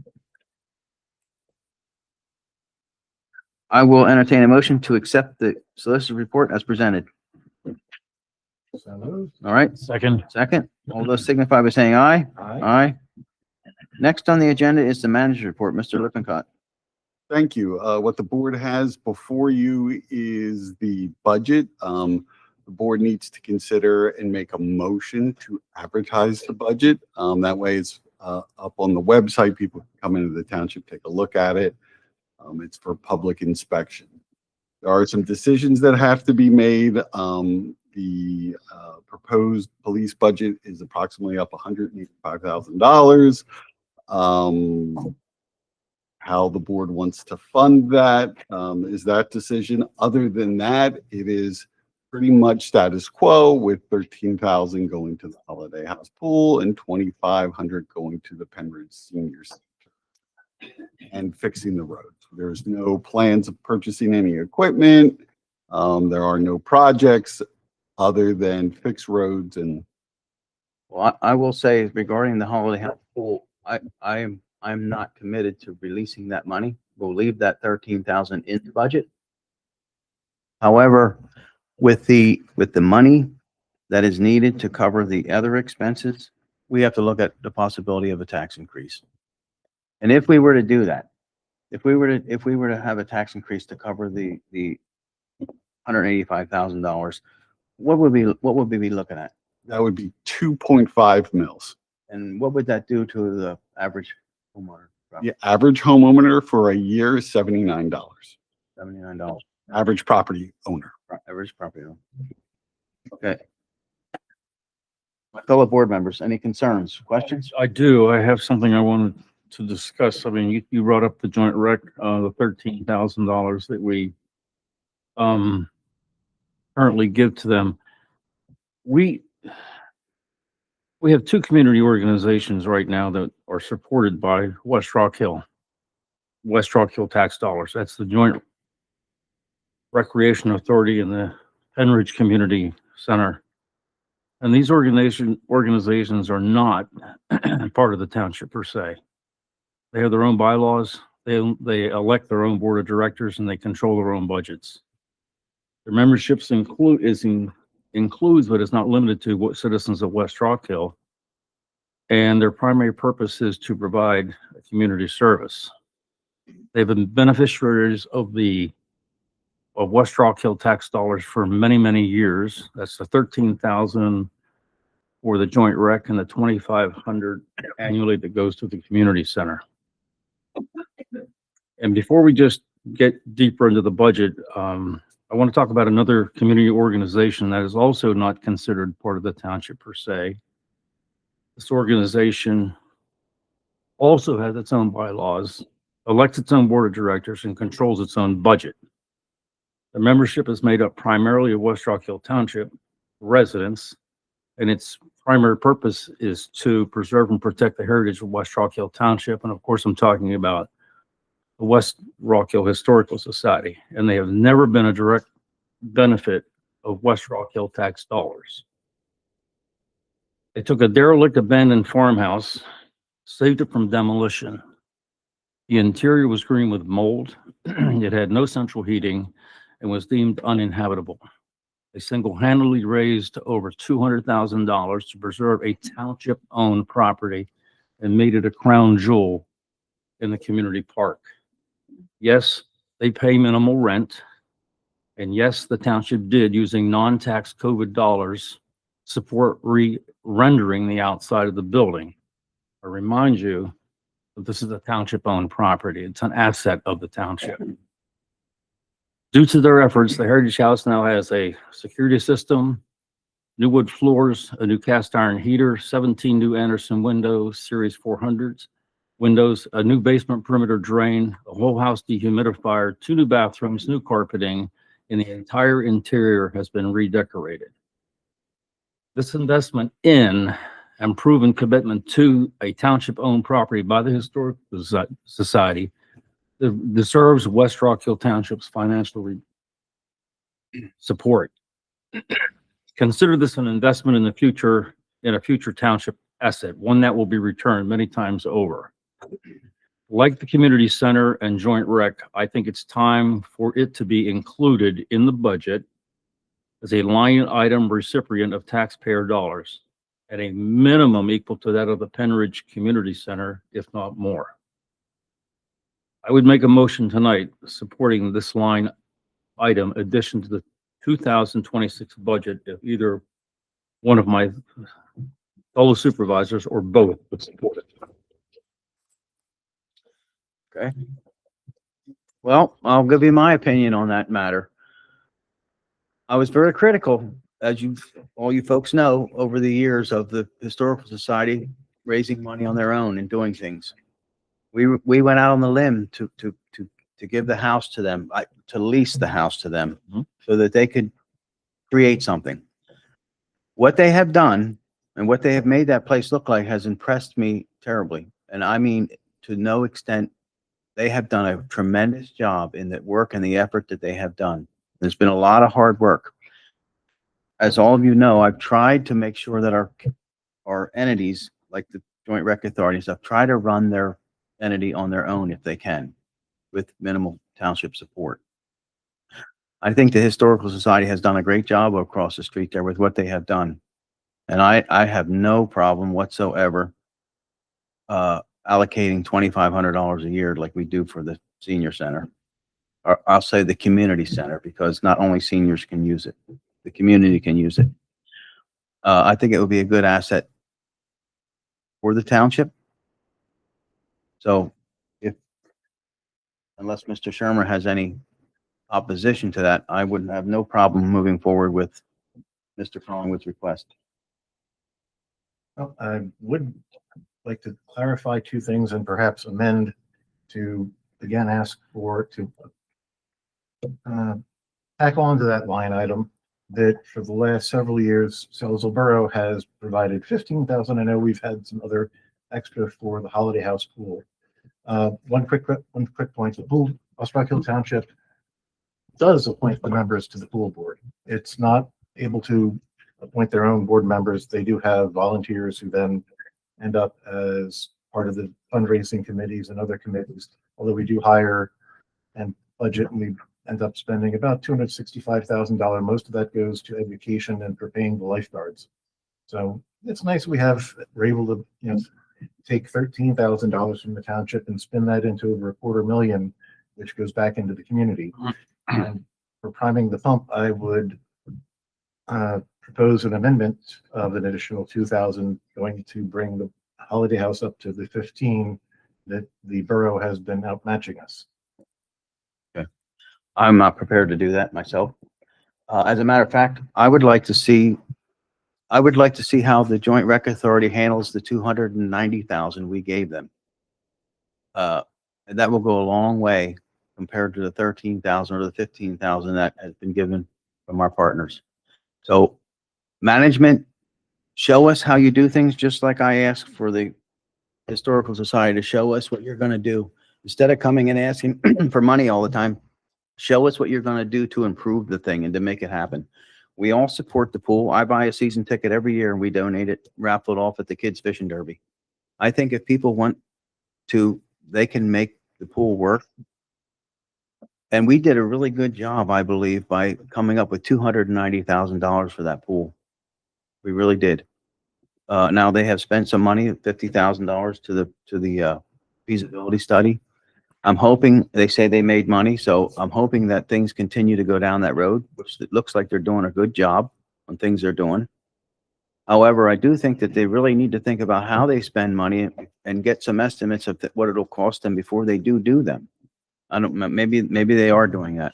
I will entertain a motion to accept the solicitor report as presented. All right, Second. second. All those signify by saying aye. Aye. Aye. Next on the agenda is the manager's report. Mr. Lippincott. Thank you. What the board has before you is the budget. The board needs to consider and make a motion to advertise the budget. That way it's up on the website. People can come into the township, take a look at it. It's for public inspection. There are some decisions that have to be made. The proposed police budget is approximately up $185,000. How the board wants to fund that is that decision. Other than that, it is pretty much status quo, with 13,000 going to the Holiday House Pool and 2,500 going to the Penridge Senior Center and fixing the roads. There's no plans of purchasing any equipment. There are no projects other than fix roads and Well, I will say regarding the Holiday House Pool, I'm not committed to releasing that money. We'll leave that 13,000 in the budget. However, with the money that is needed to cover the other expenses, we have to look at the possibility of a tax increase. And if we were to do that, if we were to have a tax increase to cover the $185,000, what would we be looking at? that would be 2.5 mils. And what would that do to the average homeowner? The average homeowner for a year is $79. $79. Average property owner. Average property owner. Okay. My fellow board members, any concerns, questions? I do. I have something I wanted to discuss. I mean, you brought up the joint rec, the $13,000 that we currently give to them. We have two community organizations right now that are supported by West Rock Hill tax dollars. That's the joint Recreation Authority and the Penridge Community Center. And these organizations are not part of the township per se. They have their own bylaws. They elect their own board of directors and they control their own budgets. Their memberships includes, but is not limited to, what citizens of West Rock Hill. And their primary purpose is to provide a community service. They've been beneficiaries of West Rock Hill tax dollars for many, many years. That's the 13,000 for the joint rec and the 2,500 annually that goes to the community center. And before we just get deeper into the budget, I want to talk about another community organization that is also not considered part of the township per se. This organization also has its own bylaws, elects its own board of directors, and controls its own budget. The membership is made up primarily of West Rock Hill Township residents, and its primary purpose is to preserve and protect the heritage of West Rock Hill Township. And of course, I'm talking about the West Rock Hill Historical Society, and they have never been a direct benefit of West Rock Hill tax dollars. They took a derelict abandoned farmhouse, saved it from demolition. The interior was green with mold. It had no central heating and was deemed uninhabitable. They single-handedly raised over $200,000 to preserve a township-owned property and made it a crown jewel in the community park. Yes, they pay minimal rent. And yes, the township did, using non-tax COVID dollars, support re-rendering the outside of the building. I remind you that this is a township-owned property. It's an asset of the township. Due to their efforts, the Heritage House now has a security system, new wood floors, a new cast iron heater, 17 new Anderson windows, Series 400s, windows, a new basement perimeter drain, a whole house dehumidifier, 2 new bathrooms, new carpeting, and the entire interior has been redecorated. This investment in and proven commitment to a township-owned property by the Historical Society deserves West Rock Hill Township's financial support. Consider this an investment in the future, in a future township asset, one that will be returned many times over. Like the community center and joint rec, I think it's time for it to be included in the budget as a line item recipient of taxpayer dollars at a minimum equal to that of the Penridge Community Center, if not more. I would make a motion tonight supporting this line item addition to the 2026 budget if either one of my fellow supervisors or both would support it. Okay. Well, I'll give you my opinion on that matter. I was very critical, as all you folks know, over the years of the Historical Society raising money on their own and doing things. We went out on the limb to give the house to them, to lease the house to them so that they could create something. What they have done and what they have made that place look like has impressed me terribly. And I mean, to no extent, they have done a tremendous job in the work and the effort that they have done. There's been a lot of hard work. As all of you know, I've tried to make sure that our entities, like the Joint Rec Authorities, have tried to run their entity on their own if they can, with minimal township support. I think the Historical Society has done a great job across the street there with what they have done. And I have no problem whatsoever allocating $2,500 a year like we do for the senior center. Or I'll say the community center, because not only seniors can use it, the community can use it. I think it would be a good asset for the township. So unless Mr. Shermer has any opposition to that, I would have no problem moving forward with Mr. Collingwood's request. Well, I would like to clarify 2 things and perhaps amend to again ask to tack on to that line item that for the last several years, Sellersville Borough has provided $15,000. I know we've had some other extra for the Holiday House pool. One quick point: the pool, West Rock Hill Township does appoint the members to the pool board. It's not able to appoint their own board members. They do have volunteers who then end up as part of the fundraising committees and other committees. Although we do hire and budget, and we end up spending about $265,000. Most of that goes to education and for paying the lifeguards. So it's nice we're able to, take $13,000 from the township and spin that into over $250,000, which goes back into the community. And for priming the pump, I would propose an amendment of an additional 2,000 going to bring the Holiday House up to the 15 that the borough has been outmatching us. I'm not prepared to do that myself. As a matter of fact, I would like to see how the Joint Rec Authority handles the 290,000 we gave them. And that will go a long way compared to the 13,000 or the 15,000 that has been given from our partners. So management, show us how you do things, just like I asked for the Historical Society to show us what you're going to do. Instead of coming and asking for money all the time, show us what you're going to do to improve the thing and to make it happen. We all support the pool. I buy a season ticket every year and we donate it, raffle it off at the kids fishing derby. I think if people want to, they can make the pool work. And we did a really good job, I believe, by coming up with $290,000 for that pool. We really did. Now they have spent some money, $50,000 to the feasibility study. I'm hoping, they say they made money, so I'm hoping that things continue to go down that road, which it looks like they're doing a good job on things they're doing. However, I do think that they really need to think about how they spend money and get some estimates of what it'll cost them before they do them. I don't know, maybe they are doing that.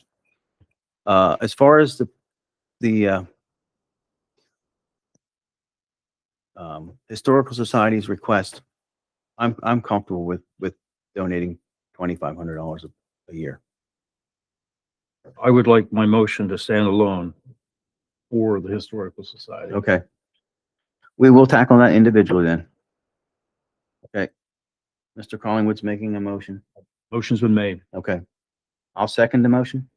As far as the Historical Society's request, I'm comfortable with donating $2,500 a year. I would like my motion to stand alone for the Historical Society. Okay. We will tackle that individually then. Okay. Mr. Collingwood's making a motion. Motion's been made. Okay. I'll second the motion.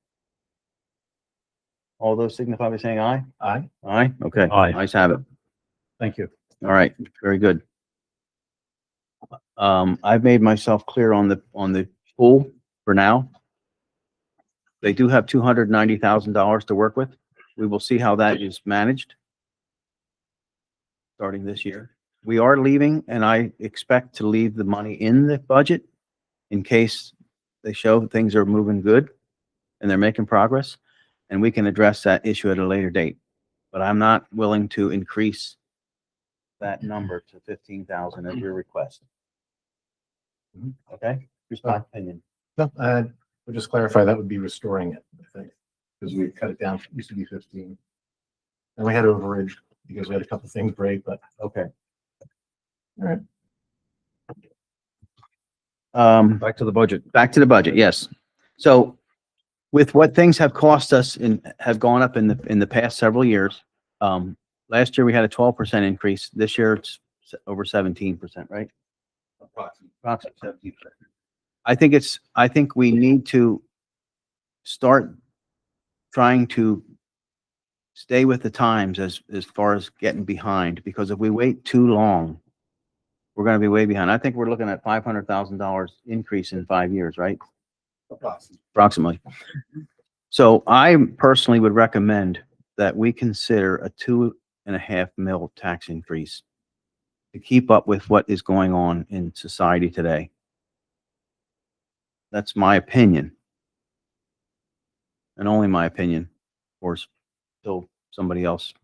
All those signify by saying aye. Aye. Aye. Okay. Aye. Ayes have it. Thank you. All right. Very good. I've made myself clear on the pool for now. They do have $290,000 to work with. We will see how that is managed starting this year. We are leaving, and I expect to leave the money in the budget in case they show things are moving good and they're making progress, and we can address that issue at a later date. But I'm not willing to increase that number to 15,000 as your request. Okay? Here's my opinion. No, we'll just clarify, that would be restoring it, I think, because we cut it down. It used to be 15. And we had overage because we had a couple things break, but Okay. all right. Back to the budget. Back to the budget, yes. So with what things have cost us and have gone up in the past several years, last year we had a 12% increase. This year it's over 17%, right? Approximately 17%. I think we need to start trying to stay with the times as far as getting behind, because if we wait too long, we're going to be way behind. I think we're looking at $500,000 increase in 5 years, right? Approximately. So I personally would recommend that we consider a 2.5 mil tax increase to keep up with what is going on in society today. That's my opinion. And only my opinion, of course, till somebody else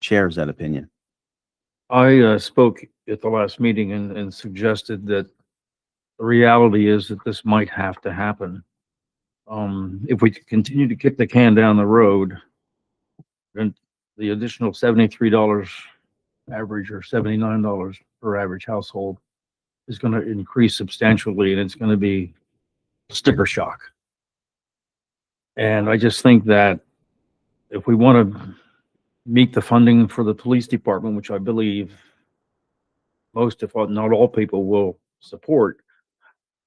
shares that opinion. I spoke at the last meeting and suggested that the reality is that this might have to happen. If we continue to kick the can down the road, then the additional $73 average or $79 per average household is going to increase substantially, and it's going to be sticker shock. And I just think that if we want to meet the funding for the police department, which I believe most, if not all people will support,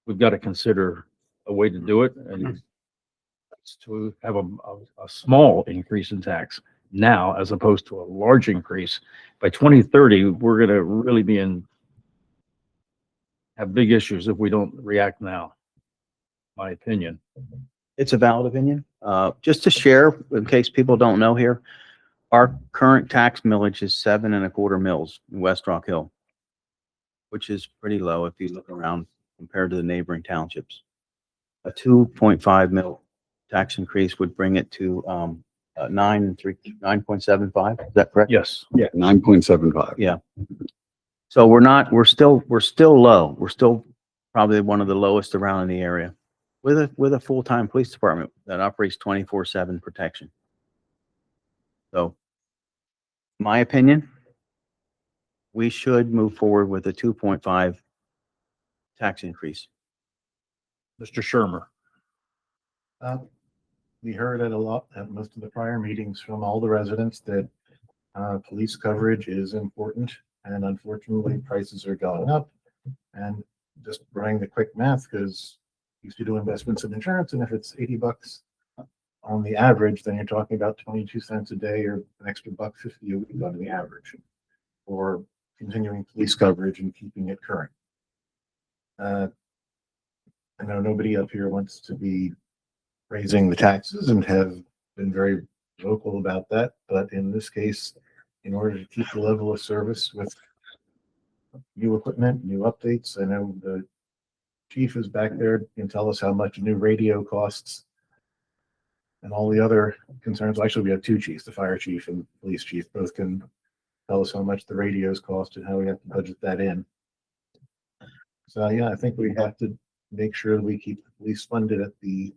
we've got to consider a way to do it. And to have a small increase in tax now as opposed to a large increase. By 2030, we're going to really have big issues if we don't react now, my opinion. It's a valid opinion. Just to share, in case people don't know here, our current tax millage is 7.25 mils in West Rock Hill, which is pretty low if you look around compared to the neighboring townships. A 2.5 mil tax increase would bring it to 9.75. Is that correct? Yes. Yeah, 9.75. Yeah. So we're still low. We're still probably one of the lowest around in the area with a full-time police department that operates 24/7 protection. So my opinion, we should move forward with a 2.5 tax increase. Mr. Shermer. We heard at most of the prior meetings from all the residents that police coverage is important, and unfortunately, prices are going up. And just running the quick math, because I used to do investments in insurance, and if it's $80 on the average, then you're talking about 22 cents a day or an extra $1.50 a week on the average for continuing police coverage and keeping it current. I know nobody up here wants to be raising the taxes and have been very vocal about that, but in this case, in order to keep the level of service with new equipment, new updates, I know the chief is back there, can tell us how much a new radio costs and all the other concerns. Actually, we have two chiefs, the fire chief and police chief, both can tell us how much the radios cost and how we have to budget that in. So yeah, I think we have to make sure that we keep the police funded at the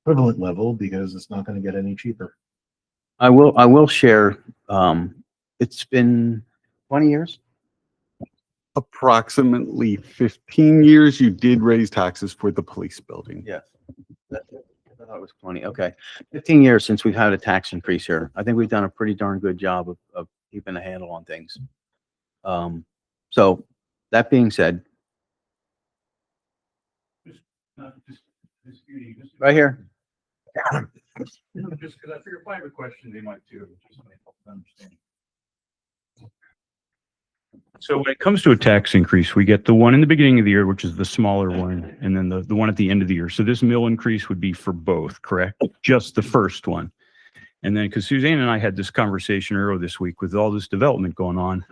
equivalent level, because it's not going to get any cheaper. I will share, it's been 20 years. Approximately 15 years, you did raise taxes for the police building. Yes. I thought it was 20. Okay. 15 years since we've had a tax increase here. I think we've done a pretty darn good job of keeping a handle on things. So that being said, right here. Just because I figure if I have a question, they might too. Just might help them understand. So when it comes to a tax increase, we get the one in the beginning of the year, which is the smaller one, and then the one at the end of the year. So this mill increase would be for both, correct? Just the first one. And then, because Suzanne and I had this conversation earlier this week with all this development going on,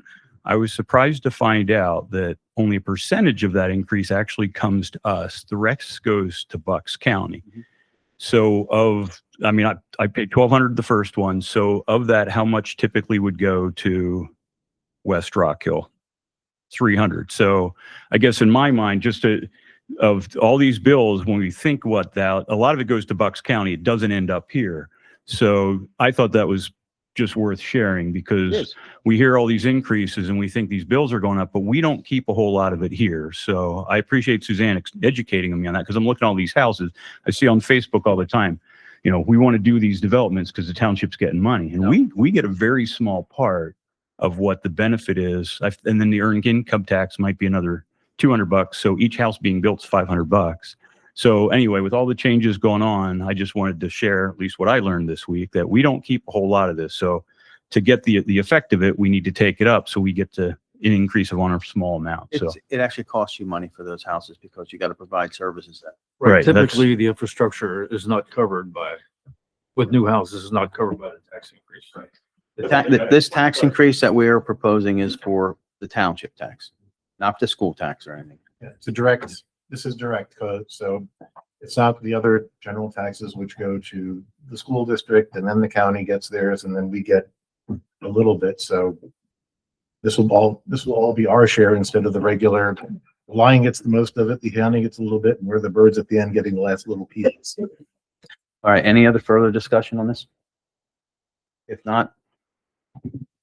I was surprised to find out that only a percentage of that increase actually comes to us. The rest goes to Bucks County. So I paid $1,200 the first one. So of that, how much typically would go to West Rock Hill? 300. So I guess in my mind, of all these bills, when we think what that, a lot of it goes to Bucks County. It doesn't end up here. So I thought that was just worth sharing, because we hear all these increases and we think these bills are going up, but we don't keep a whole lot of it here. So I appreciate Suzanne educating me on that, because I'm looking at all these houses I see on Facebook all the time. You know, we want to do these developments because the township's getting money, and we get a very small part of what the benefit is. And then the earned income tax might be another $200. So each house being built is $500. So anyway, with all the changes going on, I just wanted to share at least what I learned this week, that we don't keep a whole lot of this. So to get the effect of it, we need to take it up so we get to an increase of on a small amount. So It actually costs you money for those houses because you got to provide services. Right. Typically, the infrastructure is not covered with new houses, is not covered by the tax increase. Right. This tax increase that we are proposing is for the township tax, not the school tax or anything. Yeah, this is direct code, so it's not the other general taxes which go to the school district, and then the county gets theirs, and then we get a little bit. So this will all be our share instead of the regular. The line gets the most of it, the county gets a little bit, and we're the birds at the end getting the last little piece. All right. Any other further discussion on this? If not,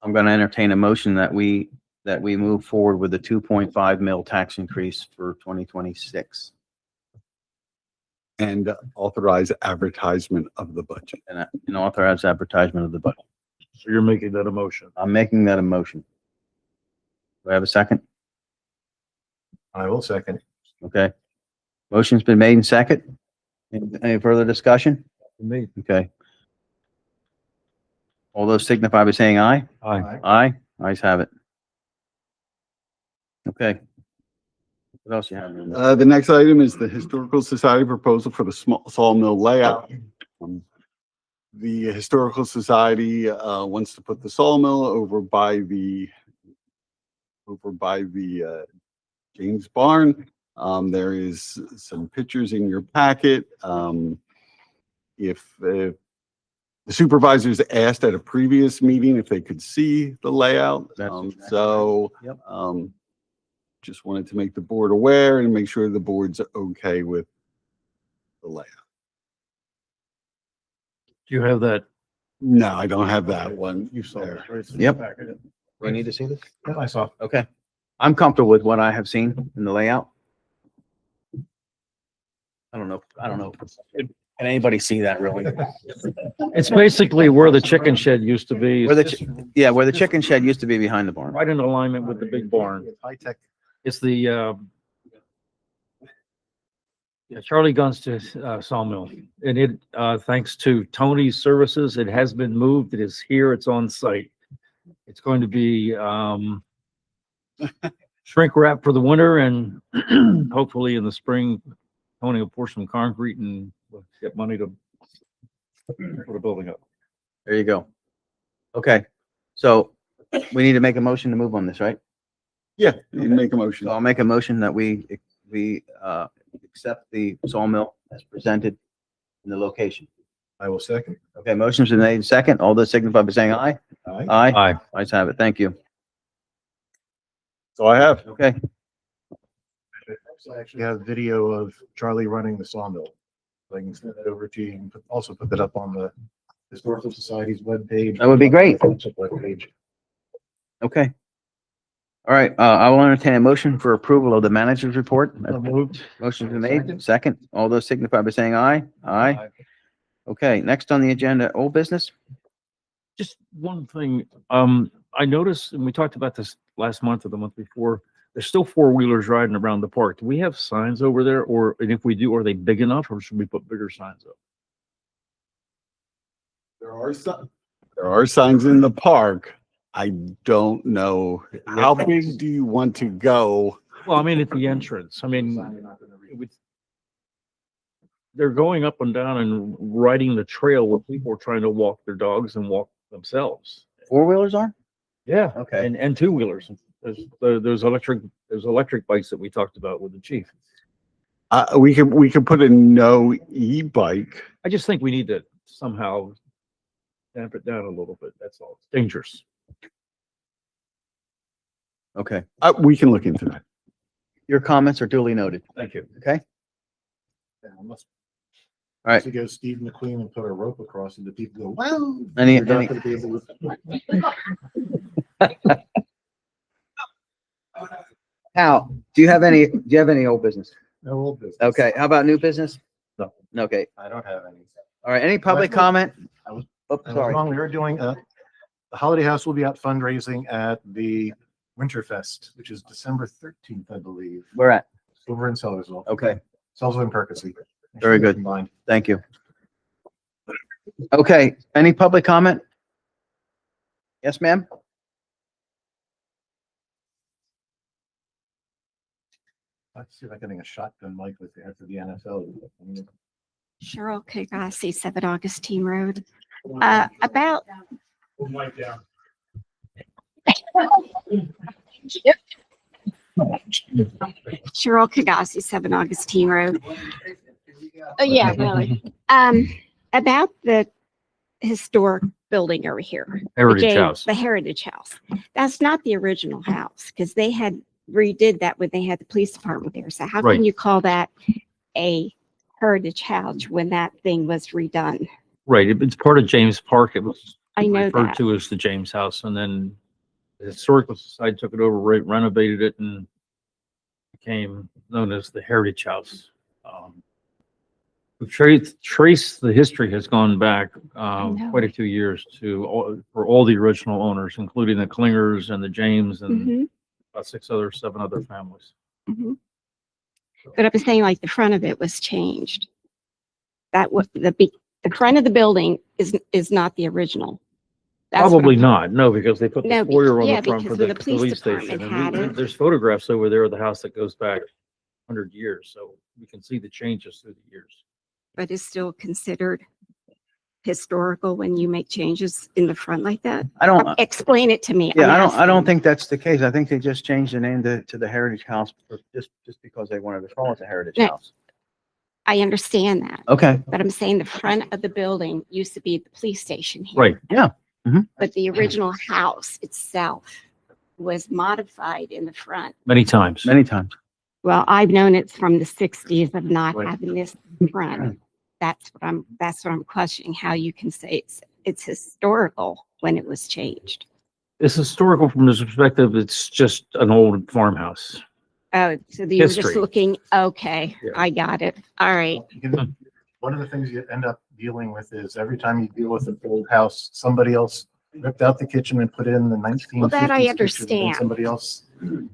I'm going to entertain a motion that we move forward with a 2.5 mil tax increase for 2026. And authorize advertisement of the budget. And authorize advertisement of the budget. So you're making that a motion. I'm making that a motion. Do I have a second? I will second. Okay. Motion's been made and second. Any further discussion? Me. Okay. All those signify by saying aye. Aye. Aye. Ayes have it. Okay. What else you have? The next item is the Historical Society proposal for the small sawmill layout. The Historical Society wants to put the sawmill over by the James Barn. There is some pictures in your packet. If the supervisors asked at a previous meeting if they could see the layout. Yep. Just wanted to make the board aware and make sure the board's okay with the layout. Do you have that? No, I don't have that one. You saw it, right? Yep. Do Do I need to see this? Yeah, I saw. Okay. I'm comfortable with what I have seen in the layout. I don't know. Can anybody see that really? It's basically where the chicken shed used to be. Where where the chicken shed used to be behind the barn. Right in alignment with the big barn. High tech. It's the, Charlie Gunston sawmill. And it, thanks to Tony's services, it has been moved. It is here. It's on site. It's going to be, shrink wrap for the winter and hopefully in the spring, Tony will pour some concrete and we'll get money to put a building up. There you go. Okay. So we need to make a motion to move on this, right? Yeah, you can make a motion. So I'll make a motion that we accept the sawmill as presented in the location. I will second. Okay, motion's been made second. All those signify by saying aye. Aye. Aye. Aye. Ayes have it. Thank you. So I have. Okay. So I actually have video of Charlie running the sawmill. So I can send that over to you and also put that up on the Historical Society's webpage. That would be great. Webpage. Okay. All right, I will entertain a motion for approval of the manager's report. Motion's been made. Second, all those signify by saying aye. Aye. Okay, next on the agenda, old business. Just one thing, I noticed, and we talked about this last month or the month before, there's still four-wheelers riding around the park. Do we have signs over there? Or, and if we do, are they big enough or should we put bigger signs up? There are signs in the park. I don't know. How big do you want to go? Well, I mean, at the entrance, I mean, they're going up and down and riding the trail where people are trying to walk their dogs and walk themselves. Four-wheelers are? Yeah. Okay. And two-wheelers. There's electric bikes that we talked about with the chief. We could put a no e-bike. I just think we need to somehow damp it down a little bit. That's all. It's dangerous. Okay. We can look into that. Your comments are duly noted. Thank you. Okay. Yeah, unless All right. to go Steve McQueen and put a rope across it, the people go, well. Any- you're not gonna be able to-" Hal, do you have any old business? No old business. Okay, how about new business? No. Okay, I don't have any. all right, any public Well, comment? I was- Oh, I was sorry. wrong. We were doing, the Holiday House will be out fundraising at the Winterfest, which is December 13th, I believe, Where at? over in Sellersville. Okay, Sellersville and Percy. Very good. Combined. thank you. Okay, any public comment? Yes, ma'am? Let's see if I'm getting a shotgun mic with the after the NFL. Cheryl Kagasi, 7 Augustine Road. About Cheryl Kagasi, 7 Augustine Road. Oh, yeah, really. About the historic building over here. Heritage House. The Heritage House. That's not the original house because they had redid that when they had the police department there. So how Right. can you call that a Heritage House when that thing was redone? Right. It's part of James Park. It was I know referred that. to as the James House, and then the Historical Society took it over, renovated it, and became known as the Heritage House. Trace the history has gone back know. quite a few years for all the original owners, including the Klingers and the James and Mhm, about 7 other families. mhm. But I was saying like the front of it was changed. That was The front of the building is not the original. That's what Probably I'm- not, no, because they put No, the foyer on yeah, the front because for when the the police police station. department And had it. there's photographs over there of the house that goes back 100 years, so we can see the changes through the years. But is still considered historical when you make changes in the front like that? I don't, Explain it to me. yeah, I'm I don't asking. think that's the case. I think they just changed the name to the Heritage House just because they wanted to call it the Heritage No. House. I understand that, Okay, but I'm saying the front of the building used to be the police station here. Right. yeah. But the original house itself was modified in the front. Many times. Many times. Well, I've known it from the 60s of not Right. having this front. That's what I'm questioning, how you can say it's historical when it was changed. It's historical from this perspective. It's just an old farmhouse. Oh, so you were just History. looking, okay, Yeah. I got it. All right. One of the things you end up dealing with is every time you deal with an old house, somebody else ripped out the kitchen and put in the 1950s. Well, that I kitchen, and understand. somebody else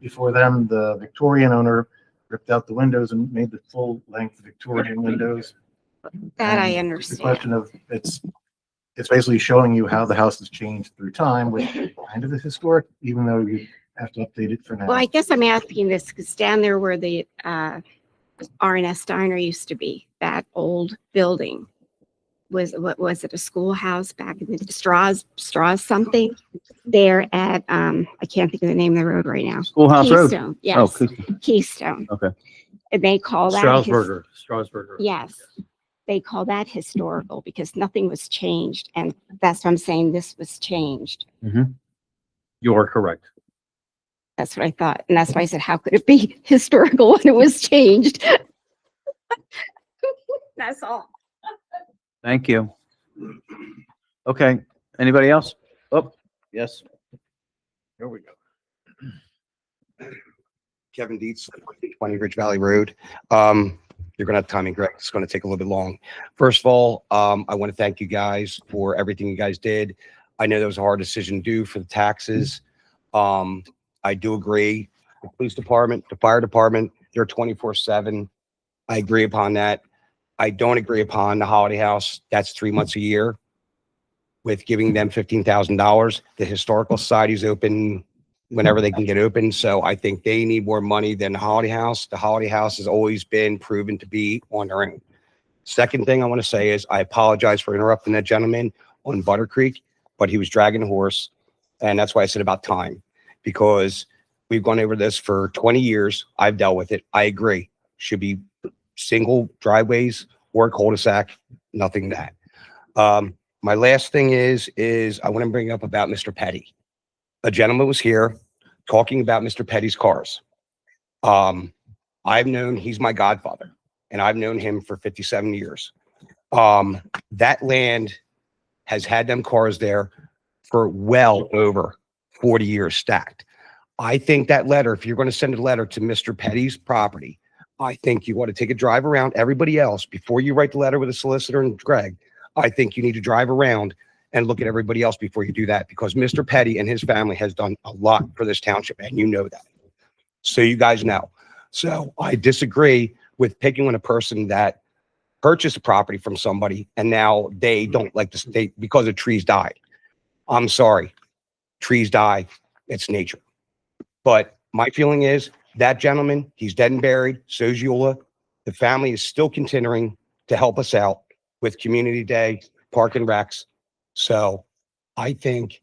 before them, the Victorian owner, ripped out the windows and made the full length Victorian windows. That I And It's a understand. question of, it's basically showing you how the house has changed through time, which kind of is historic, even though you have to update it for now. Well, I guess I'm asking this because down there where the R&S Diner used to be, that old building, what was it, a schoolhouse back in the straws something? There at, I can't think of the name of the road right now. Schoolhouse Road. Keystone, Oh, yes, Keystone. Keystone. Okay. And they call that. Strasburger. Yes, they call that historical because nothing was changed. And that's what I'm saying, this was changed. You are correct. That's what I thought. And that's why I said, how could it be historical when it was changed? That's all. Thank you. Okay, anybody else? Oh, yes. Here we go. Kevin Dietz, 20 Ridge Valley Road. You're gonna have timing, Greg. It's gonna take a little bit long. First of all, I want to thank you guys for everything you guys did. I know that was a hard decision to do for the taxes. I do agree. The police department, the fire department, they're 24/7. I agree upon that. I don't agree upon the holiday house. That's 3 months a year with giving them $15,000. The historical society's open whenever they can get open. So I think they need more money than the holiday house. The holiday house has always been proven to be on their own. Second thing I want to say is I apologize for interrupting that gentleman on Butter Creek, but he was dragging the horse. And that's why I said about time, because we've gone over this for 20 years. I've dealt with it. I agree. Should be single driveways or cul-de-sac, nothing that. My last thing is I want to bring up about Mr. Petty. A gentleman was here talking about Mr. Petty's cars. He's my godfather, and I've known him for 57 years. That land has had them cars there for well over 40 years stacked. I think that letter, if you're going to send a letter to Mr. Petty's property, I think you want to take a drive around everybody else before you write the letter with a solicitor and Greg. I think you need to drive around and look at everybody else before you do that, because Mr. Petty and his family has done a lot for this township, and you know that. So you guys know. So I disagree with picking on a person that purchased a property from somebody and now they don't like the state because the trees died. I'm sorry. Trees die. It's nature. But my feeling is that gentleman, he's dead and buried. So's Eula. The family is still continuing to help us out with Community Day, Park and Recs. So I think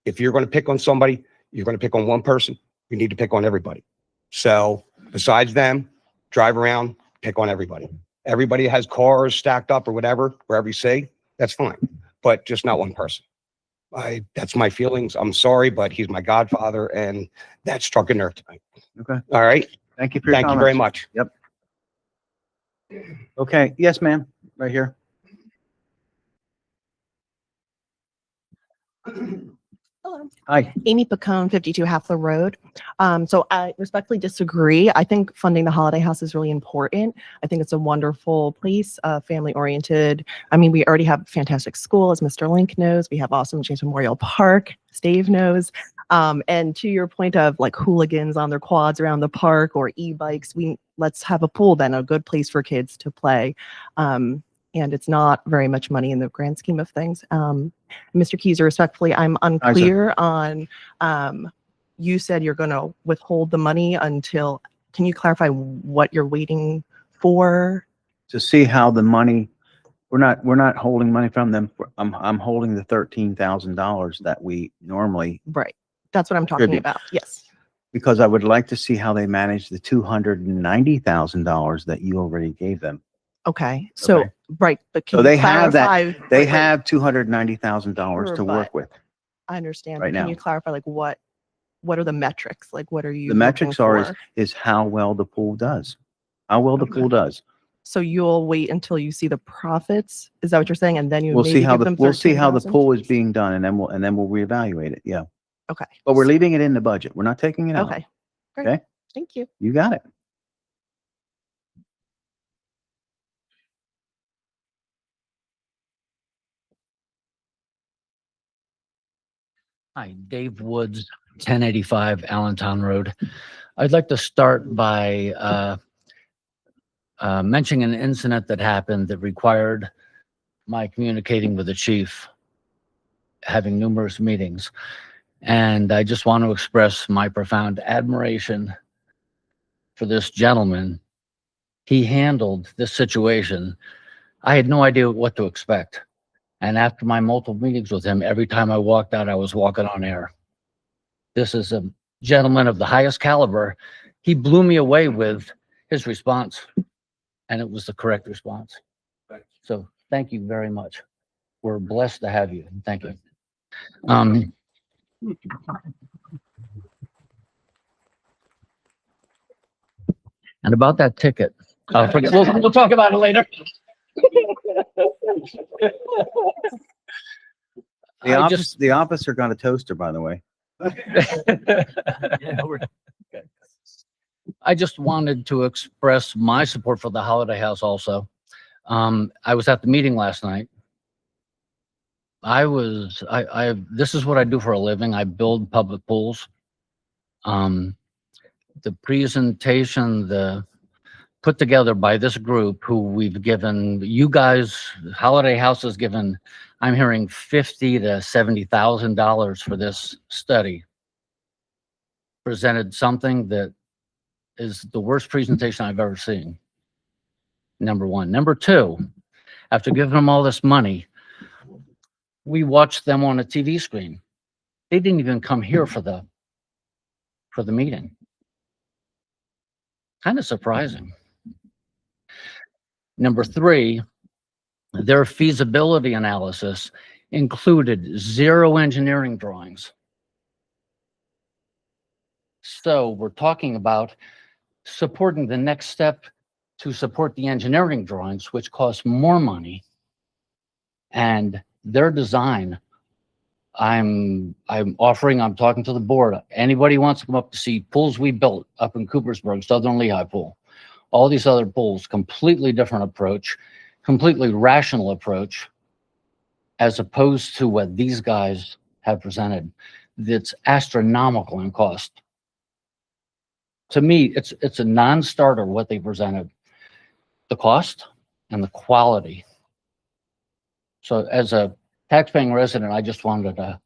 if you're going to pick on somebody, you're going to pick on one person. You need to pick on everybody. So besides them, drive around, pick on everybody. Everybody has cars stacked up or whatever, wherever you see, that's fine, but just not one person. That's my feelings. I'm sorry, but he's my godfather, and that struck a nerve tonight. Okay. All right. Thank you for your Thank you very comments. much. Yep. Okay, yes, ma'am, right here. Hello. Hi. Amy Pacone, 52 Hafler Road. So I respectfully disagree. I think funding the Holiday House is really important. I think it's a wonderful place, family oriented. I mean, we already have a fantastic school, as Mr. Link knows. We have awesome James Memorial Park, as Dave knows. And to your point of like hooligans on their quads around the park or e-bikes, let's have a pool then, a good place for kids to play. and it's not very much money in the grand scheme of things. Mr. Keyser, respectfully, I'm unclear on, you said you're going to withhold the money until, can you clarify what you're waiting for? To see how the money, we're not holding money from them. I'm holding the $13,000 that we normally, Right. That's what I'm talking Tribute. about. Yes. because I would like to see how they manage the $290,000 that you already gave them. Okay. So, Okay. right. But So can they you have clarify? that, they wait, wait, have $290,000 Sure, to work but with. I understand. right But can now. you clarify, like, what are the metrics? Like, what are you The metrics looking are for? is how well the pool does. How well the Okay. pool does. So you'll wait until you see the profits? Is that what you're saying? And then you We'll see maybe how give them we'll see how the 13,000? pool is being done, and then we'll reevaluate it. Yeah. Okay. But we're leaving it in the budget. We're not taking it out. Okay. Great. Okay. Thank you. You got it. Hi, Dave Woods, 1085 Allentown Road. I'd like to start by mentioning an incident that happened that required my communicating with the chief, having numerous meetings. And I just want to express my profound admiration for this gentleman. He handled this situation. I had no idea what to expect. And after my multiple meetings with him, every time I walked out, I was walking on air. This is a gentleman of the highest caliber. He blew me away with his response, and it was the correct response. So thank you very much. We're blessed to have you. Thank you. And about that ticket, we'll talk about it later. The officer got a toaster, by the way. I just wanted to express my support for the Holiday House also. I was at the meeting last night. This is what I do for a living. I build public pools. The presentation, put together by this group who we've given, you guys, Holiday House has given, I'm hearing $50,000 to $70,000 for this study. Presented something that is the worst presentation I've ever seen. Number one. Number two, after giving them all this money, we watched them on a TV screen. They didn't even come here for the meeting. Kind of surprising. Number three, their feasibility analysis included 0 engineering drawings. So we're talking about supporting the next step to support the engineering drawings, which cost more money, and their design. I'm talking to the board. Anybody wants to come up to see pools we built up in Coopersburg, Southern Lehigh Pool, all these other pools, completely different approach, completely rational approach, as opposed to what these guys have presented. That's astronomical in cost. To me, it's a non-starter what they presented, the cost and the quality. So as a taxpaying resident, I just wanted to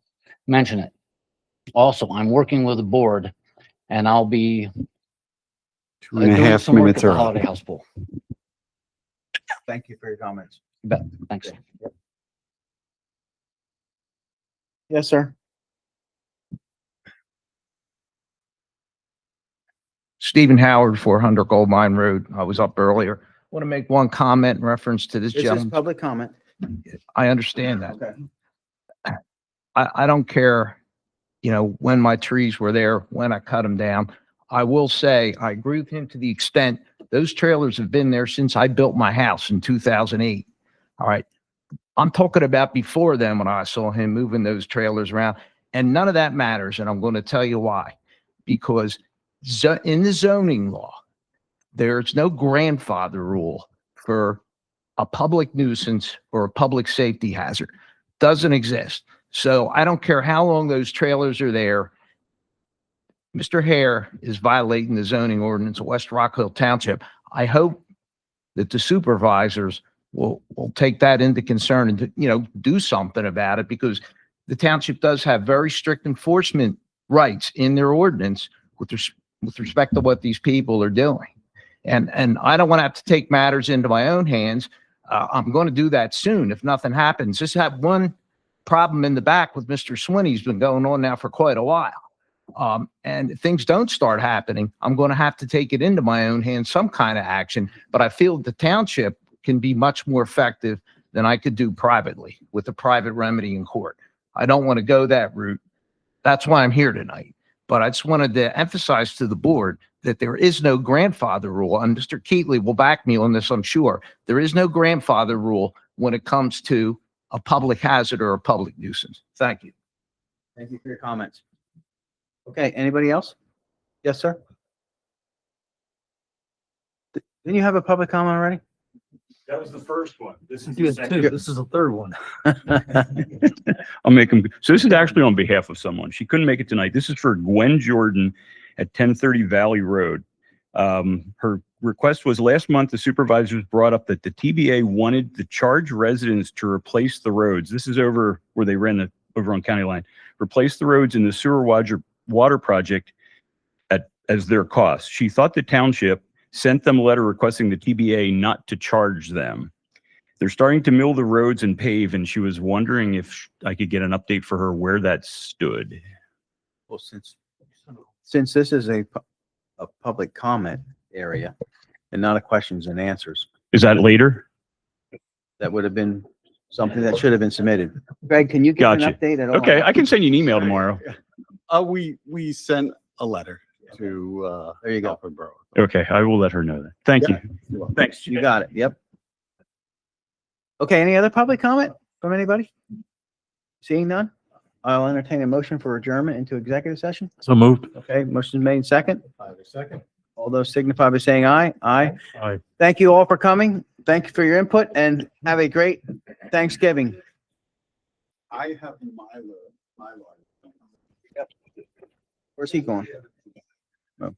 mention it. Also, I'm working with the board, and I'll be 2.5 doing some work minutes at the early. Holiday House pool. Thank you for your comments. You bet. Thanks. Yes, sir. Stephen Howard, 400 Gold Mine Road. I was up earlier. Want to make one comment in reference to this This is gentleman. public comment. I understand that. Okay. I don't care, when my trees were there, when I cut them down. I will say, I agree with him to the extent those trailers have been there since I built my house in 2008. All right. I'm talking about before then when I saw him moving those trailers around, and none of that matters. And I'm going to tell you why. Because in the zoning law, there's no grandfather rule for a public nuisance or a public safety hazard. Doesn't exist. So I don't care how long those trailers are there. Mr. Hare is violating the zoning ordinance of West Rock Hill Township. I hope that the supervisors we'll take that into concern and, do something about it, because the township does have very strict enforcement rights in their ordinance with respect to what these people are doing. And I don't want to have to take matters into my own hands. I'm going to do that soon if nothing happens. Just have one problem in the back with Mr. Swinney's been going on now for quite a while. And if things don't start happening, I'm going to have to take it into my own hands, some kind of action. But I feel the township can be much more effective than I could do privately with a private remedy in court. I don't want to go that route. That's why I'm here tonight. But I just wanted to emphasize to the board that there is no grandfather rule, and Mr. Keatley will back me on this, I'm sure. There is no grandfather rule when it comes to a public hazard or a public nuisance. Thank you. Thank you for your comments. Okay, anybody else? Yes, sir. Didn't you have a public comment already? That was the first one. This is You had two. This is the third one. I'll make them. So this is actually on behalf of someone. She couldn't make it tonight. This is for Gwen Jordan at 1030 Valley Road. Her request was last month, the supervisors brought up that the TBA wanted the charge residents to replace the roads. This is over where they ran over on County Line. Replace the roads in the sewer water project as their cost. She thought the township sent them a letter requesting the TBA not to charge them. They're starting to mill the roads and pave, and she was wondering if I could get an update for her where that stood. Well, since this is a public comment area and not a questions and answers, Is that later? that would have been something that should have been submitted. Greg, can you give an Gotcha. update at all? Okay, I can send you an email tomorrow. We sent a letter to, There you go. Alfred Borough. Okay, I will let her know that. Thank Yeah. you. Thanks. You got it. Yep. Okay, any other public comment from anybody? Seeing none, I'll entertain a motion for adjournment into executive session. So moved. Okay, motion made second. Second. All those signify by saying aye. Aye. Aye. Thank you all for coming. Thank you for your input and have a great Thanksgiving. I have my Where's he going? Oh.